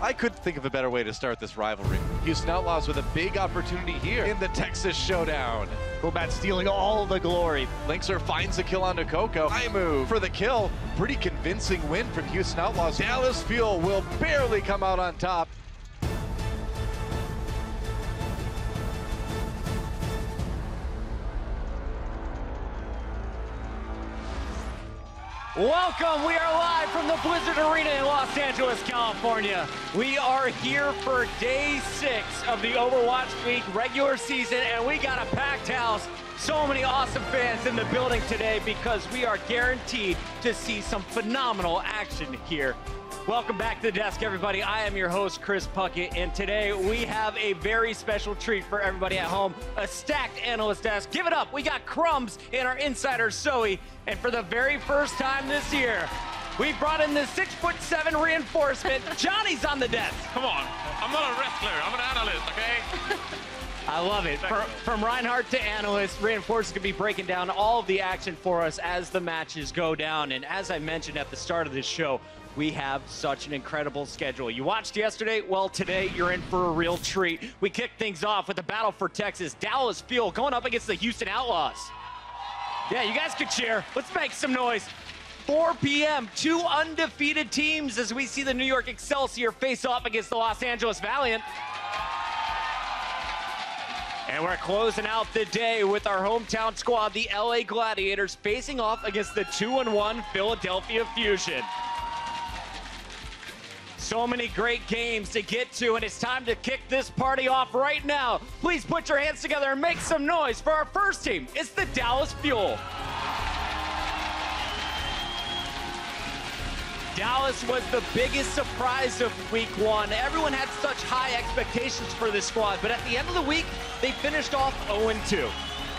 I couldn't think of a better way to start this rivalry. Houston Outlaws with a big opportunity here in the Texas Showdown. Gobat stealing all the glory. Linkser finds a kill onto Coco. I move for the kill. Pretty convincing win from Houston Outlaws. Dallas Fuel will barely come out on top. Welcome, we are live from the Blizzard Arena in Los Angeles, California. We are here for day 6 of the Overwatch League regular season, and we got a packed house. So many awesome fans in the building today because we are guaranteed to see some phenomenal action here. Welcome back to the desk, everybody. I am your host, Chris Puckett, and today we have a very special treat for everybody at home, a stacked analyst desk. Give it up. We got Crumbs and our insider, Zoe, and for the very first time this year, we brought in the 6'7" reinforcement. Johnny's on the desk. Come on, I'm not a wrestler, I'm an analyst, okay? I love it. From Reinhardt to analyst, Reinforced could be breaking down all of the action for us as the matches go down. And as I mentioned at the start of this show, we have such an incredible schedule. You watched yesterday? Well, today you're in for a real treat. We kick things off with the battle for Texas. Dallas Fuel going up against the Houston Outlaws. Yeah, you guys could cheer. Let's make some noise. 4 p.m., 2 undefeated teams as we see the New York Excelsior face off against the Los Angeles Valiant. And we're closing out the day with our hometown squad, the LA Gladiators, facing off against the 2-1 Philadelphia Fusion. So many great games to get to, and it's time to kick this party off right now. Please put your hands together and make some noise for our first team. It's the Dallas Fuel. Dallas was the biggest surprise of week 1. Everyone had such high expectations for this squad, but at the end of the week, they finished off 0-2.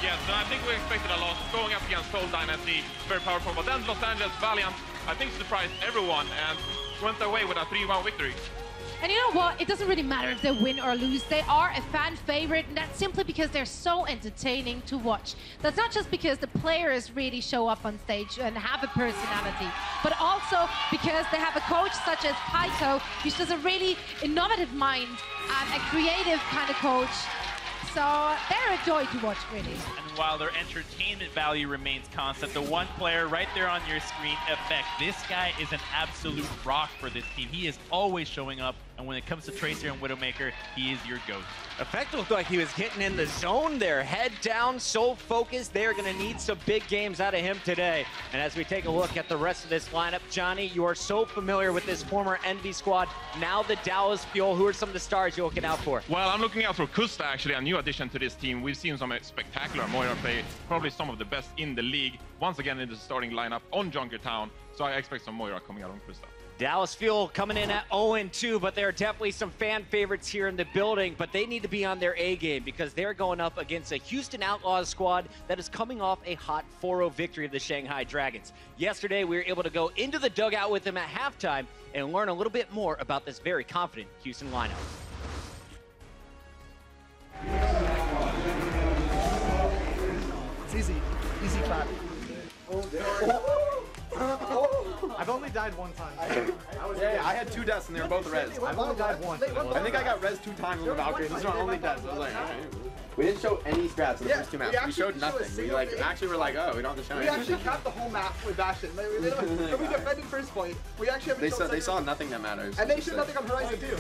Yes, and I think we expected a lot going up against Seoul Dynasty, very powerful, but then Los Angeles Valiant, I think surprised everyone and went away with a 3-1 victory. And you know what? It doesn't really matter if they win or lose. They are a fan favorite, and that's simply because they're so entertaining to watch. That's not just because the players really show up on stage and have a personality, but also because they have a coach such as Kaito, who's just a really innovative mind and a creative kind of coach. So they're a joy to watch, really. And while their entertainment value remains constant, the one player right there on your screen, Effect, this guy is an absolute rock for this team. He is always showing up, and when it comes to Tracer and Widowmaker, he is your go-to. Effect looked like he was hitting in the zone there, head down, so focused. They're going to need some big games out of him today. And as we take a look at the rest of this lineup, Johnny, you are so familiar with this former Envy squad, now the Dallas Fuel. Who are some of the stars you're looking out for? Well, I'm looking out for Kusta, actually, a new addition to this team. We've seen some spectacular Moira play, probably some of the best in the league, once again in the starting lineup on Junkertown. So I expect some Moira coming out on Kusta. Dallas Fuel coming in at 0-2, but there are definitely some fan favorites here in the building, but they need to be on their A game because they're going up against a Houston Outlaws squad that is coming off a hot 4-0 victory of the Shanghai Dragons. Yesterday, we were able to go into the dugout with them at halftime and learn a little bit more about this very confident Houston lineup. It's easy clap. I've only died one time. I had 2 deaths and they were both res. I've only died once. I think I got res 2 times on the Valkyrie. These are my only deaths. I was like, alright. We didn't show any strats in the first 2 maps. We showed nothing. We actually were like, oh, we don't have to show anything. We actually capped the whole map with Bastion. We defended first point. We actually haven't They saw nothing that matters. And they showed nothing on Horizon too.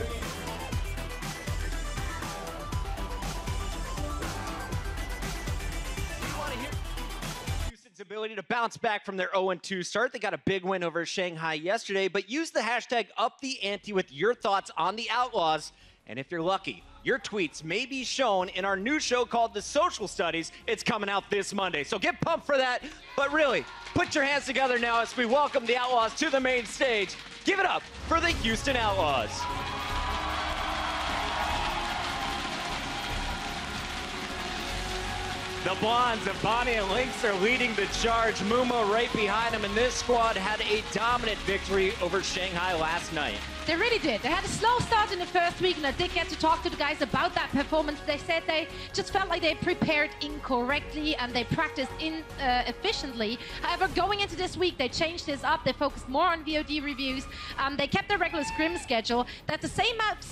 Ability to bounce back from their 0-2 start. They got a big win over Shanghai yesterday, but use the hashtag #UpTheAnte with your thoughts on the Outlaws. And if you're lucky, your tweets may be shown in our new show called The Social Studies. It's coming out this Monday, so get pumped for that. But really, put your hands together now as we welcome the Outlaws to the main stage. Give it up for the Houston Outlaws. The Blondes of Bonnie and Lynx are leading the charge. Mumo right behind them, and this squad had a dominant victory over Shanghai last night. They really did. They had a slow start in the first week, and I did get to talk to the guys about that performance. They said they just felt like they prepared incorrectly and they practiced inefficiently. However, going into this week, they changed this up. They focused more on VOD reviews. They kept their regular scrim schedule. That's the same maps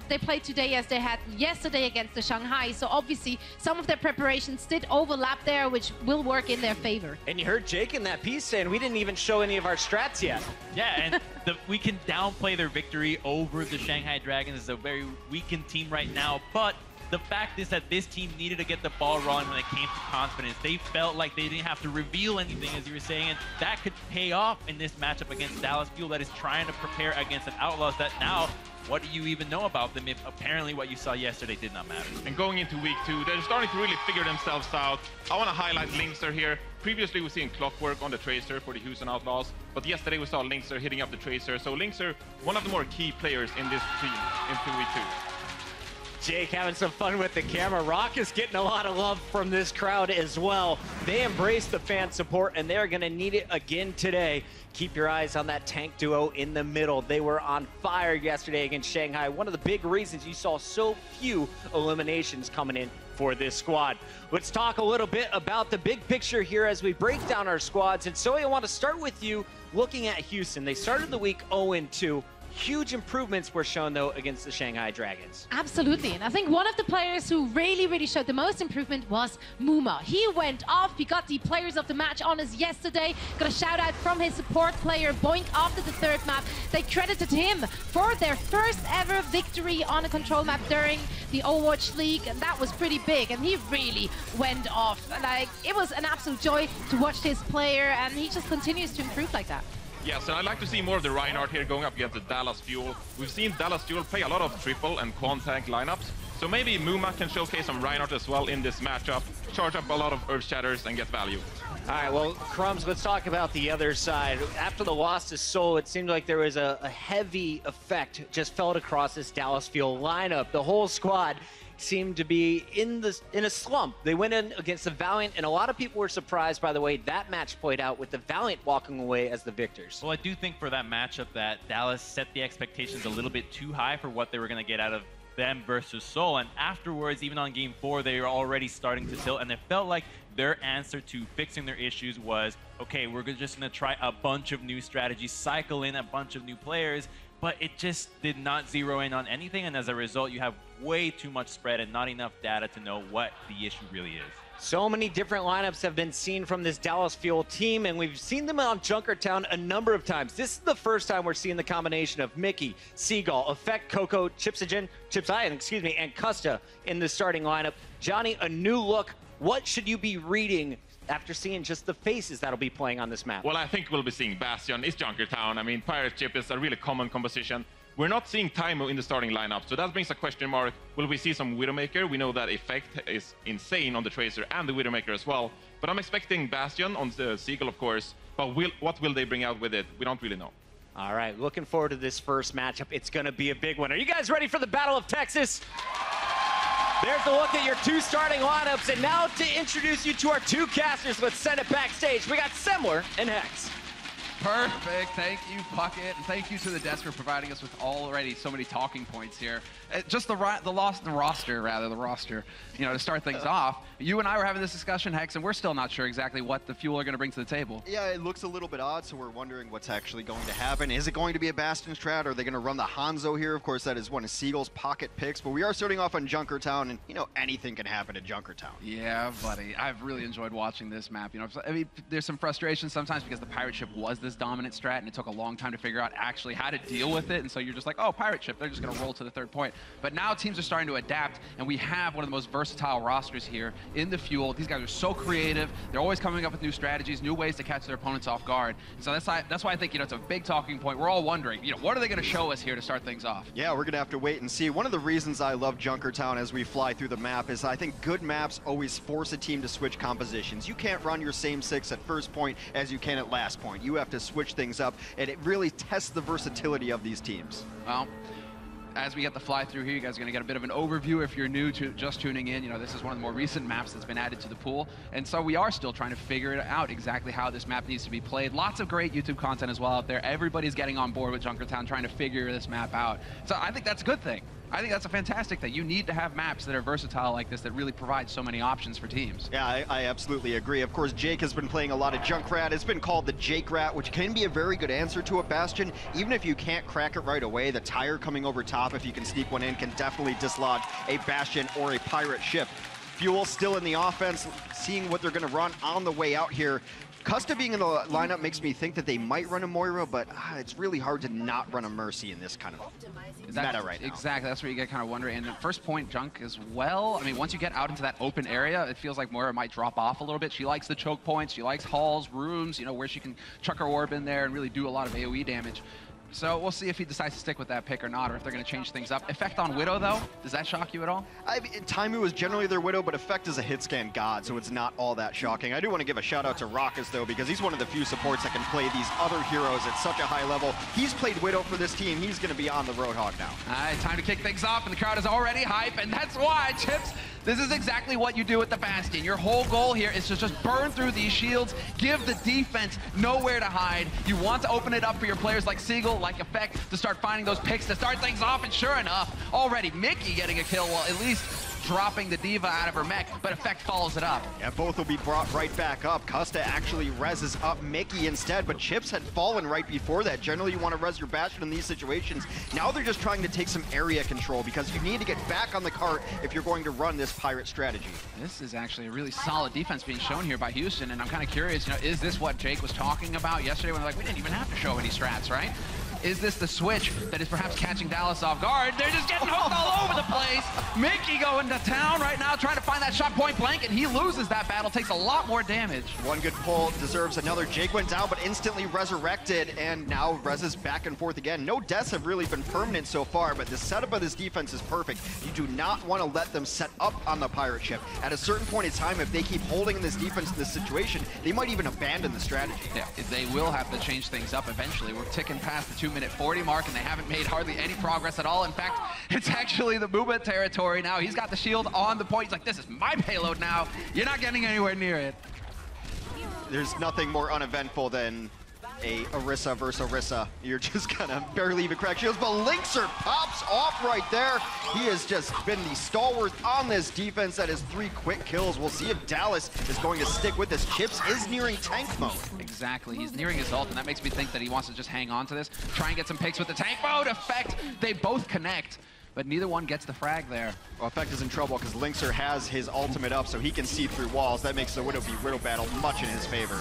they played today as they had yesterday against the Shanghai. So obviously, some of their preparations did overlap there, which will work in their favor. And you heard Jake in that piece saying we didn't even show any of our strats yet. Yeah, and we can downplay their victory over the Shanghai Dragons. It's a very weakened team right now, but the fact is that this team needed to get the ball rolling when it came to confidence. They felt like they didn't have to reveal anything, as you were saying, and that could pay off in this matchup against Dallas Fuel that is trying to prepare against an Outlaws that now, what do you even know about them if apparently what you saw yesterday did not matter? And going into week 2, they're starting to really figure themselves out. I want to highlight Linkzr here. Previously, we've seen Clockwork on the Tracer for the Houston Outlaws, but yesterday we saw Linkzr hitting up the Tracer. So Linkzr, one of the more key players in this team into week 2. Jake having some fun with the camera. Rock is getting a lot of love from this crowd as well. They embrace the fan support, and they're going to need it again today. Keep your eyes on that tank duo in the middle. They were on fire yesterday against Shanghai. One of the big reasons you saw so few eliminations coming in for this squad. Let's talk a little bit about the big picture here as we break down our squads. And so I want to start with you looking at Houston. They started the week 0-2. Huge improvements were shown, though, against the Shanghai Dragons. Absolutely, and I think one of the players who really showed the most improvement was Muma. He went off, he got the Players of the Match honors yesterday, got a shout out from his support player, Boink, after the third map. They credited him for their first ever victory on a control map during the Overwatch League, and that was pretty big, and he really went off. Like, it was an absolute joy to watch this player, and he just continues to improve like that. Yes, and I'd like to see more of the Reinhardt here going up against the Dallas Fuel. We've seen Dallas Fuel play a lot of triple and contact lineups, so maybe Muma can showcase some Reinhardt as well in this matchup, charge up a lot of Earth Shatters and get value. All right, well, Crumbs, let's talk about the other side. After the loss to Seoul, it seemed like there was a heavy effect just felt across this Dallas Fuel lineup. The whole squad seemed to be in a slump. They went in against the Valiant, and a lot of people were surprised by the way that match played out with the Valiant walking away as the victors. Well, I do think for that matchup that Dallas set the expectations a little bit too high for what they were going to get out of them versus Seoul, and afterwards, even on game 4, they were already starting to tilt, and it felt like their answer to fixing their issues was, okay, we're just going to try a bunch of new strategies, cycle in a bunch of new players, but it just did not zero in on anything, and as a result, you have way too much spread and not enough data to know what the issue really is. So many different lineups have been seen from this Dallas Fuel team, and we've seen them on Junkertown a number of times. This is the first time we're seeing the combination of Mickey, Seagull, Effect, Coco, Chipsian, and Custa in the starting lineup. Johnny, a new look. What should you be reading after seeing just the faces that'll be playing on this map? Well, I think we'll be seeing Bastion. It's Junkertown. I mean, Pirate Chip is a really common composition. We're not seeing Taimo in the starting lineup, so that brings a question mark. Will we see some Widowmaker? We know that Effect is insane on the Tracer and the Widowmaker as well. But I'm expecting Bastion on the Seagull, of course. But what will they bring out with it? We don't really know. All right, looking forward to this first matchup. It's going to be a big one. Are you guys ready for the Battle of Texas? There's a look at your 2 starting lineups. And now to introduce you to our 2 casters, let's send it backstage. We got Semler and Hex. Perfect. Thank you, Puckett, and thank you to the desk for providing us with already so many talking points here. Just the roster, you know, to start things off. You and I were having this discussion, Hex, and we're still not sure exactly what the Fuel are going to bring to the table. Yeah, it looks a little bit odd, so we're wondering what's actually going to happen. Is it going to be a Bastion strat? Are they going to run the Hanzo here? Of course, that is one of Seagull's pocket picks, but we are starting off on Junkertown, and, you know, anything can happen at Junkertown. Yeah, buddy. I've really enjoyed watching this map. You know, I mean, there's some frustration sometimes because the Pirate Ship was this dominant strat, and it took a long time to figure out actually how to deal with it, and so you're just like, oh, Pirate Ship, they're just going to roll to the 3rd point. But now teams are starting to adapt, and we have one of the most versatile rosters here in the Fuel. These guys are so creative. They're always coming up with new strategies, new ways to catch their opponents off guard. And so that's why I think, you know, it's a big talking point. We're all wondering, you know, what are they going to show us here to start things off? Yeah, we're going to have to wait and see. One of the reasons I love Junkertown as we fly through the map is I think good maps always force a team to switch compositions. You can't run your same 6 at first point as you can at last point. You have to switch things up, and it really tests the versatility of these teams. Well, as we get the fly through here, you guys are going to get a bit of an overview if you're new to just tuning in. You know, this is one of the more recent maps that's been added to the pool. And so we are still trying to figure it out exactly how this map needs to be played. Lots of great YouTube content as well out there. Everybody's getting on board with Junkertown, trying to figure this map out. So I think that's a good thing. I think that's a fantastic thing. You need to have maps that are versatile like this that really provide so many options for teams. Yeah, I absolutely agree. Of course, Jake has been playing a lot of Junkrat. It's been called the Jake Rat, which can be a very good answer to a Bastion. Even if you can't crack it right away, the tire coming over top, if you can sneak one in, can definitely dislodge a Bastion or a pirate ship. Fuel still in the offense, seeing what they're going to run on the way out here. Custa being in the lineup makes me think that they might run a Moira, but it's really hard to not run a Mercy in this kind of meta right now. Exactly, that's where you get kind of wondering. And the first point, Junk as well. I mean, once you get out into that open area, it feels like Moira might drop off a little bit. She likes the choke points, she likes halls, rooms, you know, where she can chuck her orb in there and really do a lot of AoE damage. So we'll see if he decides to stick with that pick or not, or if they're going to change things up. Effect on Widow, though, does that shock you at all? I mean, Taimu is generally their Widow, but Effect is a hit scan god, so it's not all that shocking. I do want to give a shout out to Raucus, though, because he's one of the few supports that can play these other heroes at such a high level. He's played Widow for this team. He's going to be on the Roadhog now. All right, time to kick things off, and the crowd is already hype, and that's why, Chips, this is exactly what you do with the Bastion. Your whole goal here is to just burn through these shields, give the defense nowhere to hide. You want to open it up for your players like Seagull, like Effect, to start finding those picks, to start things off, and sure enough, already Mickey getting a kill, well, at least dropping the D.Va out of her mech, but Effect follows it up. Yeah, both will be brought right back up. Custa actually reses up Mickey instead, but Chips had fallen right before that. Generally, you want to res your Bastion in these situations. Now they're just trying to take some area control because you need to get back on the cart if you're going to run this pirate strategy. This is actually a really solid defense being shown here by Houston, and I'm kind of curious, you know, is this what Jake was talking about yesterday when they're like, we didn't even have to show any strats, right? Is this the switch that is perhaps catching Dallas off guard? They're just getting hooked all over the place. Mickey going to town right now, trying to find that shot point blank, and he loses that battle, takes a lot more damage. One good pull deserves another. Jake went down, but instantly resurrected, and now reses back and forth again. No deaths have really been permanent so far, but the setup of this defense is perfect. You do not want to let them set up on the pirate ship. At a certain point in time, if they keep holding in this defense in this situation, they might even abandon the strategy. Yeah, they will have to change things up eventually. We're ticking past the 2-minute 40 mark, and they haven't made hardly any progress at all. In fact, it's actually the Booba territory now. He's got the shield on the point. He's like, this is my payload now. You're not getting anywhere near it. There's nothing more uneventful than a Orisa versus Orisa. You're just gonna barely even crack shields, but Linkzr pops off right there. He has just been the stalwart on this defense. That is 3 quick kills. We'll see if Dallas is going to stick with this. Chips is nearing tank mode. Exactly, he's nearing his ult, and that makes me think that he wants to just hang on to this, try and get some picks with the tank mode. Effect, they both connect, but neither one gets the frag there. Well, Effect is in trouble because Linkzr has his ultimate up, so he can see through walls. That makes the Widow v Widow battle much in his favor.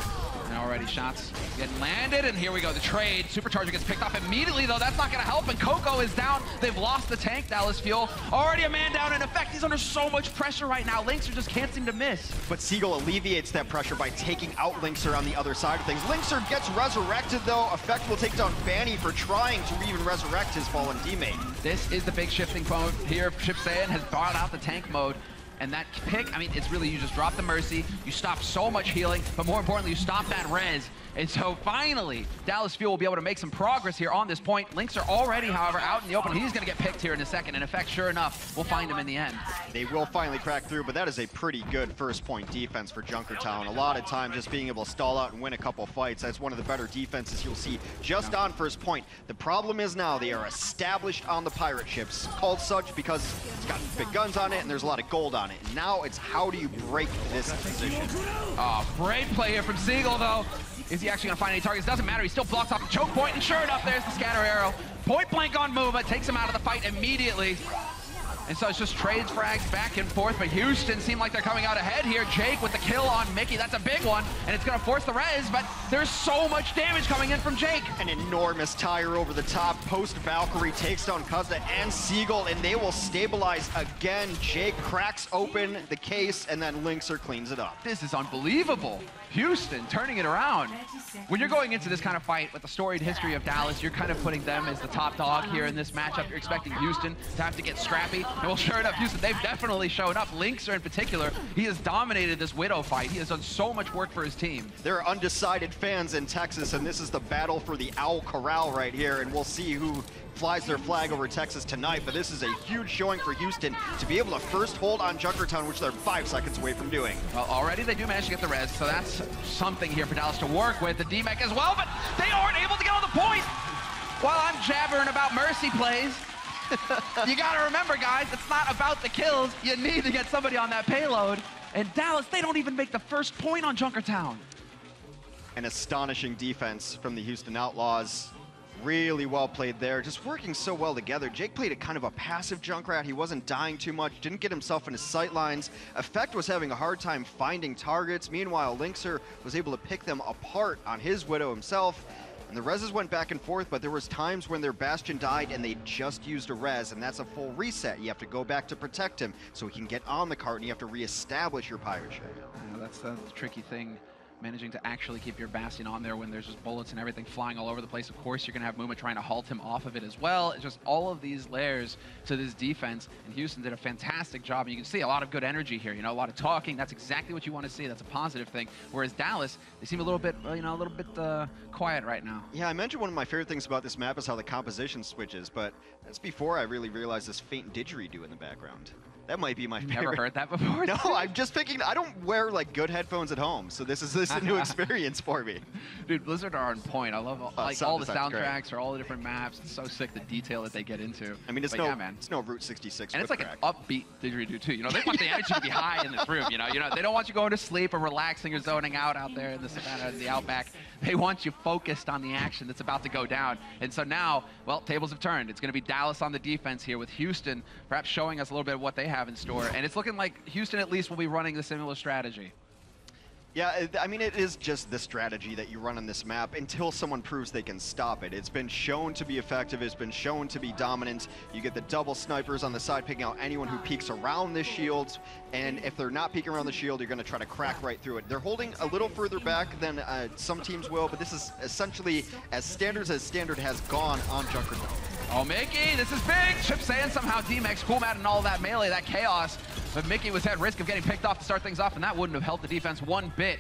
And already shots getting landed, and here we go, the trade. Supercharger gets picked off immediately, though. That's not going to help, and Coco is down. They've lost the tank, Dallas Fuel. Already a man down, in Effect. He's under so much pressure right now. Linkzr just can't seem to miss. But Seagull alleviates that pressure by taking out Linkzr on the other side of things. Linkzr gets resurrected, though. Effect will take down Fanny for trying to even resurrect his fallen teammate. This is the big shifting point here. Chipsayan has brought out the tank mode. And that pick, I mean, it's really, you just drop the Mercy, you stop so much healing, but more importantly, you stop that res. And so finally, Dallas Fuel will be able to make some progress here on this point. Linkzr already, however, out in the open. He's going to get picked here in a second. And in fact, sure enough, we'll find him in the end. They will finally crack through, but that is a pretty good first point defense for Junkertown. A lot of time just being able to stall out and win a couple fights. That's one of the better defenses you'll see just on first point. The problem is now they are established on the pirate ships, called such because it's got big guns on it and there's a lot of gold on it. And now it's how do you break this position? Oh, great play here from Seagull, though. Is he actually going to find any targets? Doesn't matter. He still blocks off the choke point, and sure enough, there's the scatter arrow. Point blank on Muva, takes him out of the fight immediately. And so it's just trades, frags back and forth, but Houston seem like they're coming out ahead here. Jake with the kill on Mickey, that's a big one, and it's going to force the res, but there's so much damage coming in from Jake. An enormous tire over the top. Post-Valkyrie takes down Custa and Seagull, and they will stabilize again. Jake cracks open the case, and then Linkzr cleans it up. This is unbelievable. Houston turning it around. When you're going into this kind of fight with the storied history of Dallas, you're kind of putting them as the top dog here in this matchup. You're expecting Houston to have to get scrappy. Well, sure enough, Houston, they've definitely shown up. Linkzr in particular, he has dominated this Widow fight. He has done so much work for his team. There are undecided fans in Texas, and this is the battle for the Owl Corral right here, and we'll see who flies their flag over Texas tonight. But this is a huge showing for Houston to be able to first hold on Junkertown, which they're 5 seconds away from doing. Well, already they do manage to get the res, so that's something here for Dallas to work with. The DMEC as well, but they aren't able to get on the point. While I'm jabbering about Mercy plays, you gotta remember, guys, it's not about the kills. You need to get somebody on that payload. And Dallas, they don't even make the first point on Junkertown. An astonishing defense from the Houston Outlaws. Really well played there, just working so well together. Jake played a kind of a passive Junkrat. He wasn't dying too much, didn't get himself into sight lines. Effect was having a hard time finding targets. Meanwhile, Linkzr was able to pick them apart on his Widow himself. And the reses went back and forth, but there was times when their Bastion died and they just used a res, and that's a full reset. You have to go back to protect him so he can get on the cart, and you have to reestablish your pirate ship. Yeah, that's the tricky thing. Managing to actually keep your Bastion on there when there's just bullets and everything flying all over the place. Of course, you're going to have Muma trying to halt him off of it as well. It's just all of these layers to this defense, and Houston did a fantastic job. And you can see a lot of good energy here, you know, a lot of talking. That's exactly what you want to see. That's a positive thing. Whereas Dallas, they seem a little bit, you know, a little bit quiet right now. Yeah, I mentioned one of my favorite things about this map is how the composition switches, but that's before I really realized this faint didgeridoo in the background. That might be my favorite. Never heard that before? No, I'm just picking. I don't wear like good headphones at home, so this is a new experience for me. Dude, Blizzard are on point. I love all, like all the soundtracks or all the different maps. It's so sick, the detail that they get into. I mean, it's it's no Route 66. And it's like an upbeat didgeridoo too. You know, they want the energy to be high in this room. You know, they don't want you going to sleep or relaxing or zoning out there in the savannah, the outback. They want you focused on the action that's about to go down. And so now, well, tables have turned. It's going to be Dallas on the defense here with Houston perhaps showing us a little bit of what they have in store. And it's looking like Houston at least will be running the similar strategy. Yeah, I mean, it is just the strategy that you run on this map until someone proves they can stop it. It's been shown to be effective. It's been shown to be dominant. You get the double snipers on the side, picking out anyone who peeks around this shield. And if they're not peeking around the shield, you're going to try to crack right through it. They're holding a little further back than some teams will, but this is essentially as standard has gone on Junkertown. Oh, Mickey, this is big. Chip saying somehow DMEX, cool mat and all that melee, that chaos. But Mickey was at risk of getting picked off to start things off, and that wouldn't have helped the defense one bit.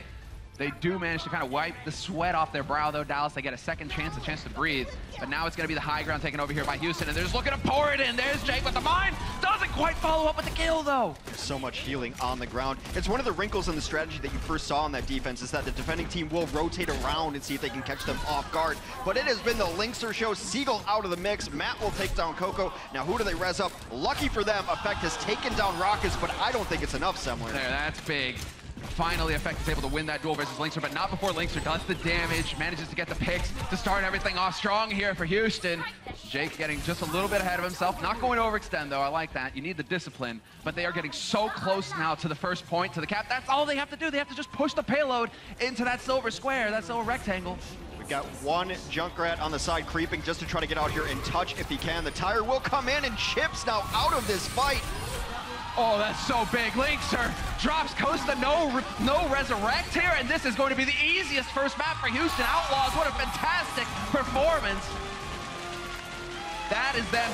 They do manage to kind of wipe the sweat off their brow, though. Dallas, they get a second chance, a chance to breathe. But now it's going to be the high ground taken over here by Houston, and they're just looking to pour it in. There's Jake with the mine. Doesn't quite follow up with the kill, though. There's so much healing on the ground. It's one of the wrinkles in the strategy that you first saw on that defense is that the defending team will rotate around and see if they can catch them off guard. But it has been the Linkzr show. Seagull out of the mix. Matt will take down Coco. Now, who do they res up? Lucky for them, Effect has taken down Rockus, but I don't think it's enough, Semler. There, that's big. Finally, Effect is able to win that duel versus Linkzr, but not before Linkzr does the damage, manages to get the picks to start everything off strong here for Houston. Jake getting just a little bit ahead of himself, not going to overextend though. I like that. You need the discipline, but they are getting so close now to the first point, to the cap. That's all they have to do. They have to just push the payload into that silver square, that silver rectangle. We've got one Junkrat on the side creeping just to try to get out here and touch if he can. The tire will come in, and Chips now out of this fight. Oh, that's so big. Linkzr drops Costa, no resurrect here, and this is going to be the easiest first map for Houston Outlaws. What a fantastic performance. That is them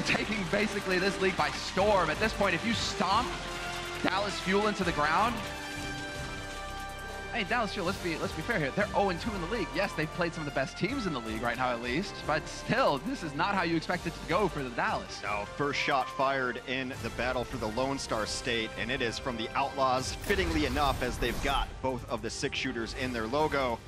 taking basically this league by storm. At this point, if you stomp Dallas Fuel into the ground, hey, Dallas Fuel, let's be fair here. They're 0-2 in the league. Yes, they've played some of the best teams in the league right now, at least, but still, this is not how you expect it to go for the Dallas. No, first shot fired in the battle for the Lone Star State, and it is from the Outlaws, fittingly enough, as they've got both of the 6 shooters in their logo.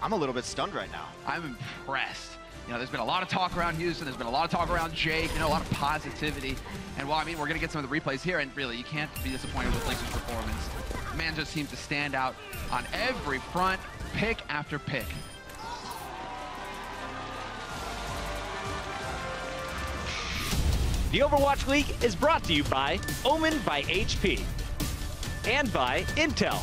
I'm a little bit stunned right now. I'm impressed. You know, there's been a lot of talk around Houston. There's been a lot of talk around Jake. You know, a lot of positivity. And well, I mean, we're going to get some of the replays here, and really, you can't be disappointed with Linkzr's performance. The man just seems to stand out on every front, pick after pick. The Overwatch League is brought to you by Omen by HP and by Intel.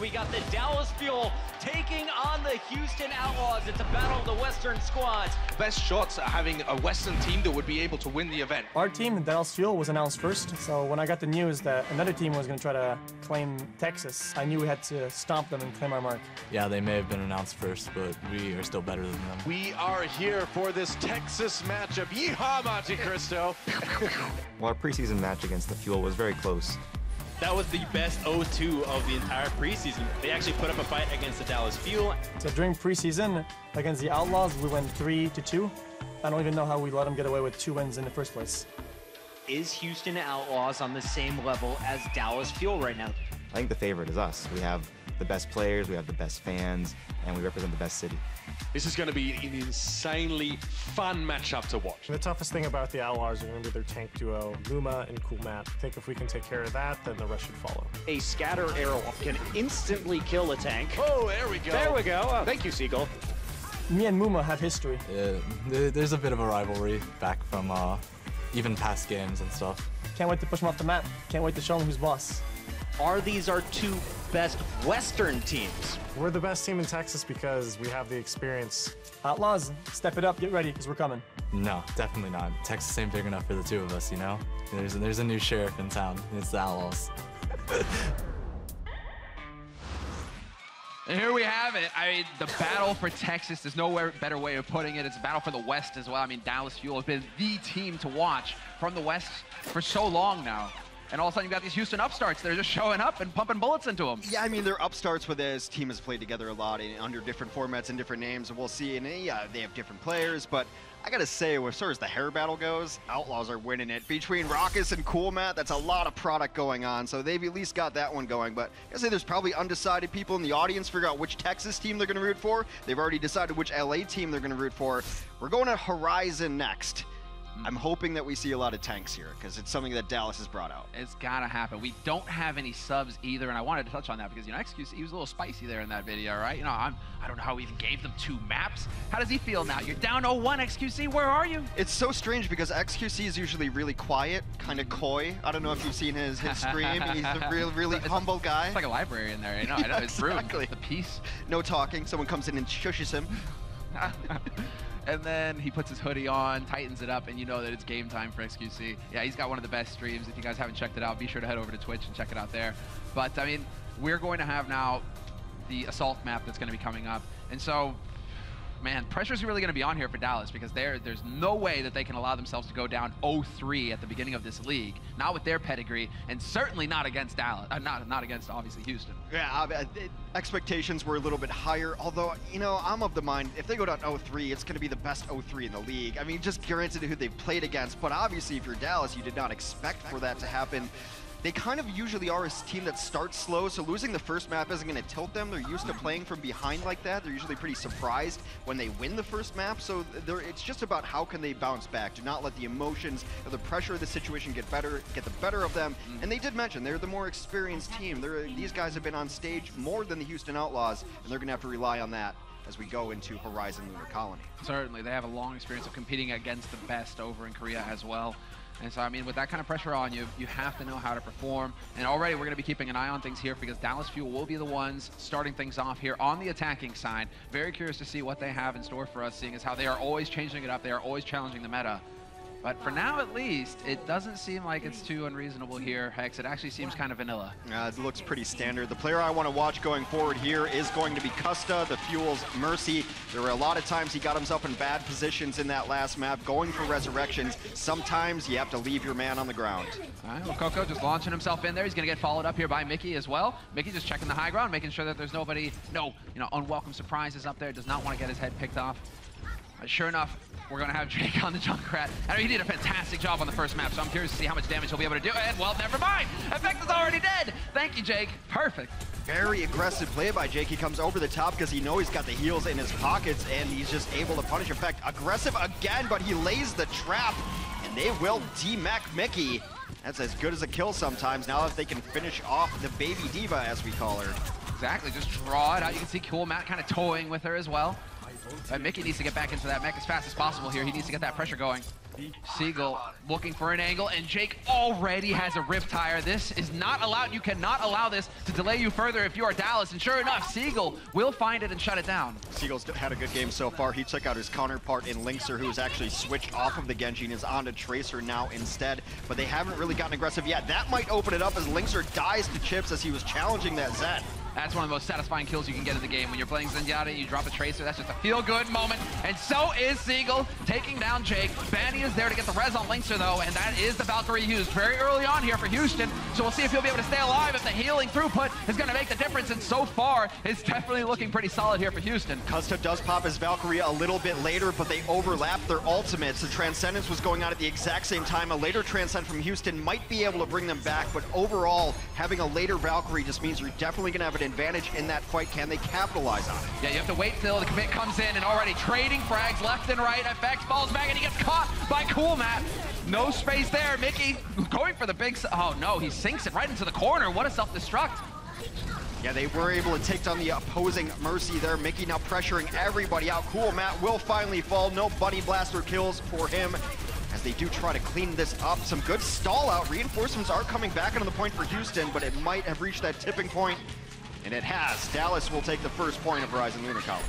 We got the Dallas Fuel taking on the Houston Outlaws. It's a battle of the Western squads. Best shots at having a Western team that would be able to win the event. Our team, the Dallas Fuel, was announced first, so when I got the news that another team was going to try to claim Texas, I knew we had to stomp them and claim our mark. Yeah, they may have been announced first, but we are still better than them. We are here for this Texas matchup. Yeehaw, Monte Cristo! Well, our preseason match against the Fuel was very close. That was the best 0-2 of the entire preseason. They actually put up a fight against the Dallas Fuel. So during preseason, against the Outlaws, we went 3-2. I don't even know how we let them get away with 2 wins in the first place. Is Houston Outlaws on the same level as Dallas Fuel right now? I think the favorite is us. We have the best players, we have the best fans, and we represent the best city. This is going to be an insanely fun matchup to watch. The toughest thing about the Outlaws is going to be their tank duo, Luma and Cool Matt. I think if we can take care of that, then the rest should follow. A scatter arrow can instantly kill a tank. Oh, there we go. There we go. Thank you, Seagull. Me and Muma have history. There's a bit of a rivalry back from even past games and stuff. Can't wait to push him off the map. Can't wait to show him who's boss. Are these our 2 best Western teams? We're the best team in Texas because we have the experience. Outlaws, step it up, get ready, because we're coming. No, definitely not. Texas ain't big enough for the 2 of us, you know? There's a new sheriff in town. It's the Outlaws. And here we have it. I mean, the battle for Texas, there's no better way of putting it. It's a battle for the West as well. I mean, Dallas Fuel has been the team to watch from the West for so long now. And all of a sudden, you've got these Houston upstarts. They're just showing up and pumping bullets into them. Yeah, I mean, they're upstarts, but this team has played together a lot under different formats and different names, and we'll see. And yeah, they have different players, but I gotta say, as far as the hair battle goes, Outlaws are winning it. Between Raucus and Cool Matt, that's a lot of product going on, so they've at least got that one going. But I gotta say, there's probably undecided people in the audience figure out which Texas team they're gonna root for. They've already decided which LA team they're gonna root for. We're going to Horizon next. I'm hoping that we see a lot of tanks here because it's something that Dallas has brought out. It's gotta happen. We don't have any subs either, and I wanted to touch on that because, you know, XQC, he was a little spicy there in that video, right? You know, I don't know how we even gave them 2 maps. How does he feel now? You're down 0-1, XQC. Where are you? It's so strange because XQC is usually really quiet, kind of coy. I don't know if you've seen his stream. He's a really humble guy. It's like a library in there, you know? I know, it's exactly. The peace. No talking. Someone comes in and shushes him. And then he puts his hoodie on, tightens it up, and you know that it's game time for XQC. Yeah, he's got one of the best streams. If you guys haven't checked it out, be sure to head over to Twitch and check it out there. But, I mean, we're going to have now the Assault map that's going to be coming up. And so, man, pressure's really going to be on here for Dallas because there's no way that they can allow themselves to go down 0-3 at the beginning of this league. Not with their pedigree, and certainly not against Dallas. Not against, obviously, Houston. Yeah, expectations were a little bit higher, although, you know, I'm of the mind, if they go down 0-3, it's going to be the best 0-3 in the league. I mean, just granted who they've played against, but obviously if you're Dallas, you did not expect for that to happen. They kind of usually are a team that starts slow, so losing the first map isn't going to tilt them. They're used to playing from behind like that. They're usually pretty surprised when they win the first map, so it's just about how can they bounce back. Do not let the emotions or the pressure of the situation get the better of them. And they did mention they're the more experienced team. These guys have been on stage more than the Houston Outlaws, and they're going to have to rely on that as we go into Horizon Lunar Colony. Certainly, they have a long experience of competing against the best over in Korea as well. And so, I mean, with that kind of pressure on you, you have to know how to perform. And already we're going to be keeping an eye on things here because Dallas Fuel will be the ones starting things off here on the attacking side. Very curious to see what they have in store for us, seeing as how they are always changing it up. They are always challenging the meta. But for now, at least, it doesn't seem like it's too unreasonable here, Hex. It actually seems kind of vanilla. It looks pretty standard. The player I want to watch going forward here is going to be Custa, the Fuel's Mercy. There were a lot of times he got himself in bad positions in that last map, going for resurrections. Sometimes you have to leave your man on the ground. All right, well, Coco just launching himself in there. He's going to get followed up here by Mickey as well. Mickey just checking the high ground, making sure that there's nobody, unwelcome surprises up there. Does not want to get his head picked off. Sure enough, we're going to have Jake on the Junkrat. And he did a fantastic job on the first map, so I'm curious to see how much damage he'll be able to do. And, well, never mind. Effect is already dead. Thank you, Jake. Perfect. Very aggressive play by Jake. He comes over the top because he knows he's got the heals in his pockets, and he's just able to punish Effect. Aggressive again, but he lays the trap, and they will demech Mickey. That's as good as a kill sometimes. Now if they can finish off the Baby Diva, as we call her. Exactly, just draw it out. You can see Cool Matt kind of toying with her as well. Mickey needs to get back into that mech as fast as possible here. He needs to get that pressure going. Seagull looking for an angle, and Jake already has a Riptire. This is not allowed. You cannot allow this to delay you further if you are Dallas. And sure enough, Seagull will find it and shut it down. Seagull's had a good game so far. He took out his counterpart in Linkzr, who's actually switched off of the Genji and is on to Tracer now instead. But they haven't really gotten aggressive yet. That might open it up as Linkzr dies to chips as he was challenging that Zed. That's one of the most satisfying kills you can get in the game. When you're playing Zenyatta and you drop a Tracer, that's just a feel-good moment. And so is Seagull taking down Jake. Banny is there to get the res on Linkzr though, and that is the Valkyrie used very early on here for Houston. So we'll see if he'll be able to stay alive, if the healing throughput is going to make the difference. And so far, it's definitely looking pretty solid here for Houston. Custa does pop his Valkyrie a little bit later, but they overlap their ultimates. The Transcendence was going on at the exact same time. A later Transcend from Houston might be able to bring them back, but overall, having a later Valkyrie just means you're definitely going to have an advantage in that fight. Can they capitalize on it? Yeah, you have to wait till the commit comes in, and already trading frags left and right. FX falls back, and he gets caught by Cool Matt. No space there. Mickey going for the big... Oh, no, he sinks it right into the corner. What a self-destruct. Yeah, they were able to take down the opposing Mercy there. Mickey now pressuring everybody out. Cool Matt will finally fall. No Buddy Blaster kills for him as they do try to clean this up. Some good stall out. Reinforcements are coming back onto the point for Houston, but it might have reached that tipping point. And it has. Dallas will take the first point of Horizon Lunar College.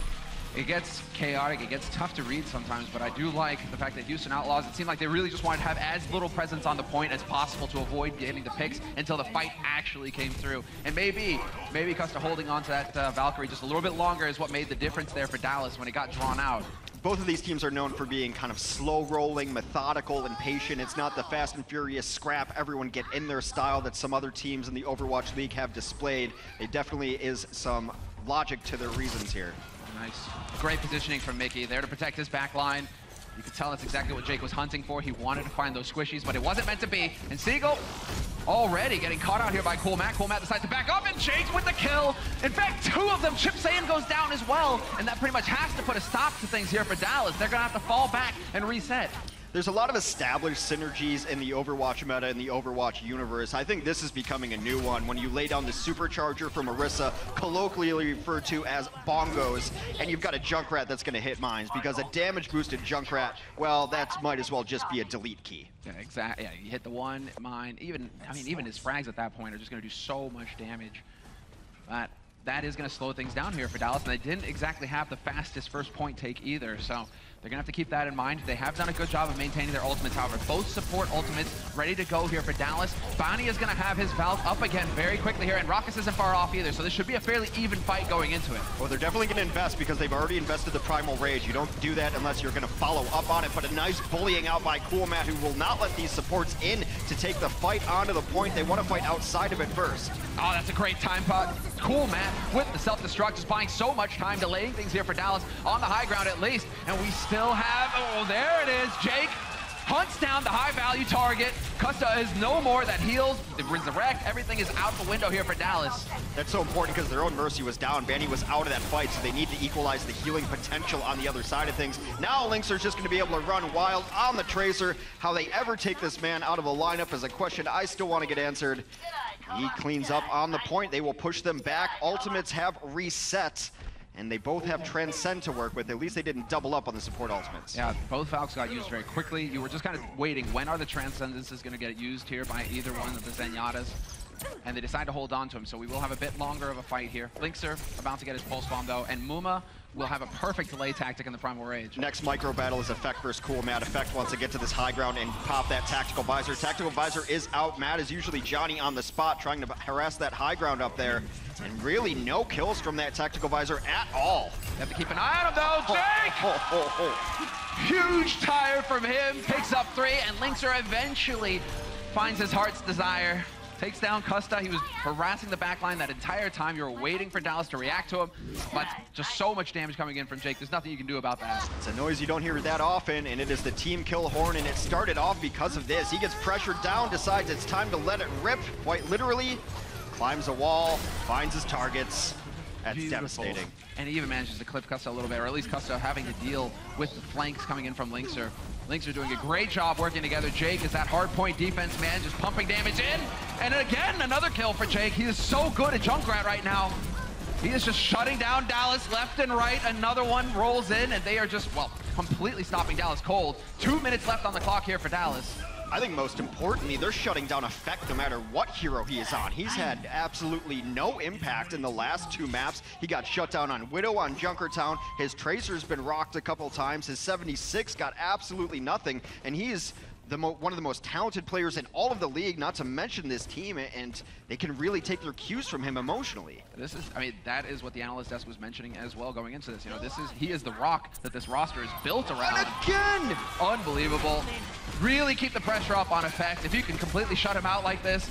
It gets chaotic, it gets tough to read sometimes, but I do like the fact that Houston Outlaws, it seemed like they really just wanted to have as little presence on the point as possible to avoid getting the picks until the fight actually came through. And maybe Custa holding on to that Valkyrie just a little bit longer is what made the difference there for Dallas when it got drawn out. Both of these teams are known for being kind of slow-rolling, methodical, and patient. It's not the fast and furious scrap, everyone get in their style that some other teams in the Overwatch League have displayed. It definitely is some logic to their reasons here. Nice. Great positioning from Mickey there to protect his back line. You could tell that's exactly what Jake was hunting for. He wanted to find those squishies, but it wasn't meant to be. And Seagull already getting caught out here by Cool Matt. Cool Matt decides to back up, and Jake with the kill. In fact, two of them. Chip Saiyan goes down as well, and that pretty much has to put a stop to things here for Dallas. They're going to have to fall back and reset. There's a lot of established synergies in the Overwatch meta, in the Overwatch universe. I think this is becoming a new one. When you lay down the supercharger from Orisa, colloquially referred to as bongos, and you've got a Junkrat that's going to hit mines, because a damage-boosted Junkrat, well, that might as well just be a delete key. Yeah, exactly. Yeah, you hit the one mine. Even his frags at that point are just going to do so much damage. But that is going to slow things down here for Dallas, and they didn't exactly have the fastest first point take either, so they're going to have to keep that in mind. They have done a good job of maintaining their ultimates, however. Both support ultimates ready to go here for Dallas. Bounty is going to have his Valve up again very quickly here, and Raucus isn't far off either, so this should be a fairly even fight going into it. Well, they're definitely going to invest because they've already invested the Primal Rage. You don't do that unless you're going to follow up on it, but a nice bullying out by Cool Matt, who will not let these supports in to take the fight onto the point. They want to fight outside of it first. Oh, that's a great time putt. Cool Matt with the self-destruct is buying so much time, delaying things here for Dallas on the high ground at least, and we still have, oh, there it is, Jake hunts down the high-value target. Custa is no more, that heals, the resurrect, everything is out the window here for Dallas. That's so important because their own Mercy was down, Banny was out of that fight, so they need to equalize the healing potential on the other side of things. Now Linkzr's just going to be able to run wild on the Tracer. How they ever take this man out of a lineup is a question I still want to get answered. He cleans up on the point. They will push them back. Ultimates have reset, and they both have Transcend to work with. At least they didn't double up on the support ultimates. Yeah, both Valks got used very quickly. You were just kind of waiting. When are the Transcendences going to get used here by either one of the Zenyatas? And they decide to hold on to him, so we will have a bit longer of a fight here. Linkzr about to get his pulse bomb though, and Muma will have a perfect delay tactic in the Primal Rage. Next micro battle is Effect versus Cool Matt. Effect wants to get to this high ground and pop that Tactical Visor. Tactical Visor is out. Matt is usually Johnny on the spot trying to harass that high ground up there. And really no kills from that Tactical Visor at all. You have to keep an eye on him though, Jake! Huge tire from him, picks up 3, and Linkzr eventually finds his heart's desire. Takes down Custa. He was harassing the backline that entire time. You were waiting for Dallas to react to him, but just so much damage coming in from Jake. There's nothing you can do about that. It's a noise you don't hear that often, and it is the team kill horn, and it started off because of this. He gets pressured down, decides it's time to let it rip, quite literally. Climbs a wall, finds his targets. That's beautiful. Devastating. And he even manages to clip Custa a little bit, or at least Custa having to deal with the flanks coming in from Linkzr. Linkzr doing a great job working together. Jake is that hard point defense man, just pumping damage in. And again, another kill for Jake. He is so good at Junkrat right now. He is just shutting down Dallas left and right. Another one rolls in, and they are just, well, completely stopping Dallas cold. 2 minutes left on the clock here for Dallas. I think most importantly, they're shutting down Effect no matter what hero he is on. He's had absolutely no impact in the last 2 maps. He got shut down on Widow on Junkertown. His Tracer's been rocked a couple times. His 76 got absolutely nothing, and he is one of the most talented players in all of the league, not to mention this team, and they can really take their cues from him emotionally. This is, I mean, that is what the analyst desk was mentioning as well going into this. You know, he is the rock that this roster is built around. And again! Unbelievable. Really keep the pressure up on Effect. If you can completely shut him out like this,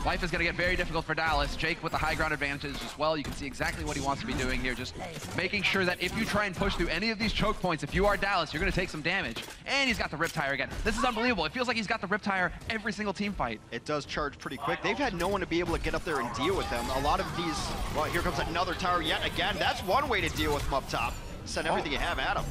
life is going to get very difficult for Dallas. Jake with the high ground advantage as well. You can see exactly what he wants to be doing here, just making sure that if you try and push through any of these choke points, if you are Dallas, you're going to take some damage. And he's got the Riptire again. This is unbelievable. It feels like he's got the Riptire every single team fight. It does charge pretty quick. They've had no one to be able to get up there and deal with them. A lot of these, well, here comes another tower yet again. That's one way to deal with them up top. Send everything you have at him.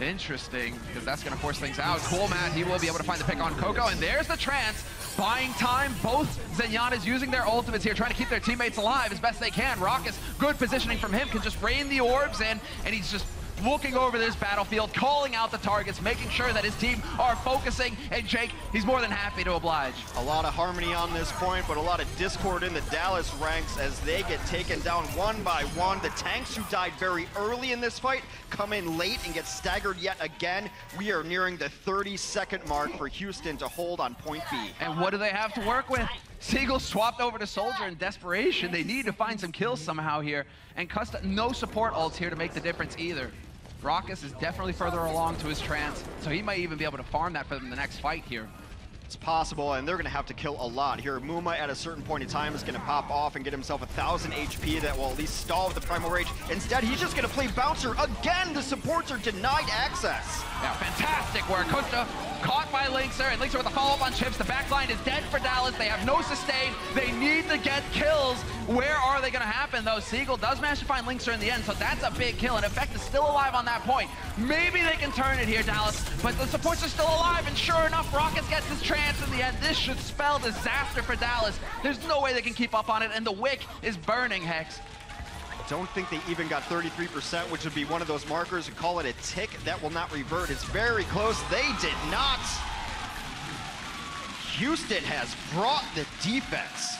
Interesting, because that's going to force things out. Cool, Matt, he will be able to find the pick on Coco, and there's the trance. Buying time, both Zenyatta's using their ultimates here, trying to keep their teammates alive as best they can. Raucus, good positioning from him, can just rain the orbs in, and he's just looking over this battlefield, calling out the targets, making sure that his team are focusing, and Jake, he's more than happy to oblige. A lot of harmony on this point, but a lot of discord in the Dallas ranks as they get taken down one by one. The tanks who died very early in this fight come in late and get staggered yet again. We are nearing the 30-second mark for Houston to hold on point B. And what do they have to work with? Seagull swapped over to Soldier in desperation. They need to find some kills somehow here. And Custa, no support ults here to make the difference either. Raucus is definitely further along to his trance, so he might even be able to farm that for them in the next fight here. It's possible, and they're going to have to kill a lot here. Muma, at a certain point in time, is going to pop off and get himself 1,000 HP that will at least stall the Primal Rage. Instead, he's just going to play Bouncer again. The supports are denied access. Yeah, fantastic work. Kusta caught by Linkzr, and Linkzr with a follow-up on Chips. The backline is dead for Dallas. They have no sustain. They need to get kills. Where are they going to happen, though? Seagull does manage to find Linkzr in the end, so that's a big kill, and Effect is still alive on that point. Maybe they can turn it here, Dallas, but the supports are still alive, and sure enough, Raucus gets his trance in the end. This should spell disaster for Dallas. There's no way they can keep up on it, and the wick is burning, Hex. Don't think they even got 33%, which would be one of those markers and call it a tick. That will not revert. It's very close. They did not. Houston has brought the defense.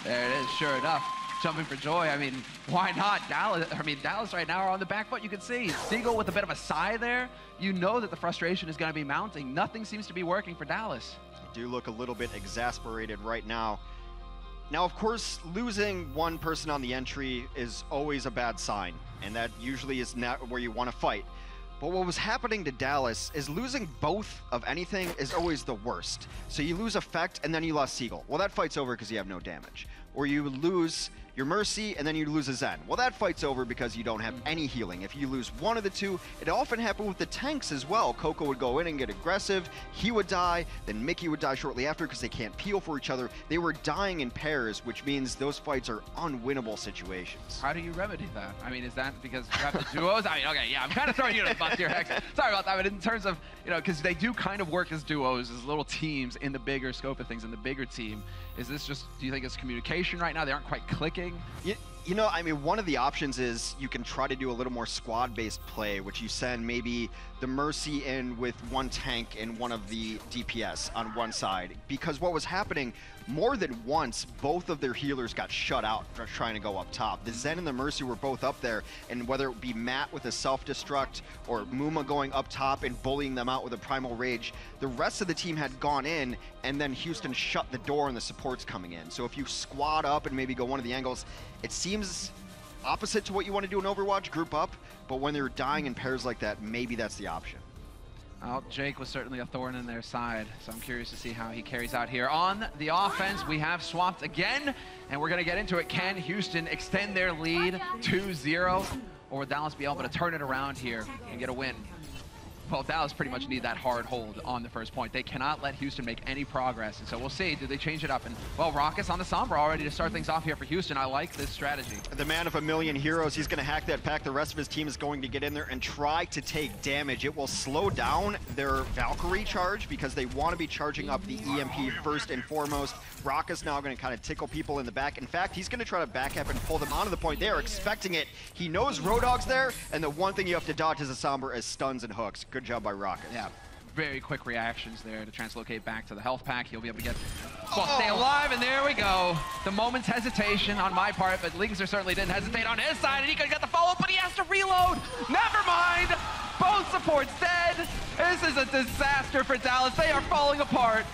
There it is, sure enough. Jumping for joy. I mean, why not? Dallas right now are on the back foot. You can see Seagull with a bit of a sigh there. You know that the frustration is going to be mounting. Nothing seems to be working for Dallas. They do look a little bit exasperated right now. Now, of course, losing one person on the entry is always a bad sign, and that usually is not where you want to fight. But what was happening to Dallas is losing both of anything is always the worst. So you lose Effect, and then you lost Seagull. Well, that fight's over because you have no damage. Or you lose your Mercy, and then you lose a Zen. Well, that fight's over because you don't have any healing. If you lose one of the two, it often happened with the tanks as well. Coco would go in and get aggressive, he would die, then Mickey would die shortly after because they can't peel for each other. They were dying in pairs, which means those fights are unwinnable situations. How do you remedy that? I mean, is that because you have the duos? I mean, okay, yeah, I'm kind of throwing you to the bus here, Hex. Sorry about that, but in terms of, you know, because they do kind of work as duos, as little teams in the bigger scope of things, in the bigger team. Is this just, do you think it's communication right now? They aren't quite clicking? You know, I mean, one of the options is you can try to do a little more squad-based play, which you send maybe the Mercy in with one tank and one of the DPS on one side. Because what was happening, more than once, both of their healers got shut out for trying to go up top. The Zen and the Mercy were both up there, and whether it be Matt with a self-destruct or Muma going up top and bullying them out with a Primal Rage, the rest of the team had gone in, and then Houston shut the door and the supports coming in. So if you squad up and maybe go one of the angles, it seems opposite to what you want to do in Overwatch, group up, but when they're dying in pairs like that, maybe that's the option. Well, Jake was certainly a thorn in their side, so I'm curious to see how he carries out here. On the offense, we have swapped again, and we're going to get into it. Can Houston extend their lead 2-0, or will Dallas be able to turn it around here and get a win? well, Dallas pretty much need that hard hold on the first point. They cannot let Houston make any progress, and so we'll see. Do they change it up? And, well, Raucus on the Sombra already to start things off here for Houston. I like this strategy. The man of a million heroes, he's going to hack that pack. The rest of his team is going to get in there and try to take damage. It will slow down their Valkyrie charge because they want to be charging up the EMP first and foremost. Raucus now going to kind of tickle people in the back. In fact, he's going to try to back up and pull them onto the point. They are expecting it. He knows Roadhog's there, and the one thing you have to dodge as a Sombra is stuns and hooks. Good job by Raucus. Yeah, very quick reactions there to translocate back to the health pack. He'll be able to get, well, stay alive, and there we go. The moment's hesitation on my part, but Lingzer certainly didn't hesitate on his side, and he could get the follow-up, but he has to reload. Never mind. Both supports dead. This is a disaster for Dallas. They are falling apart.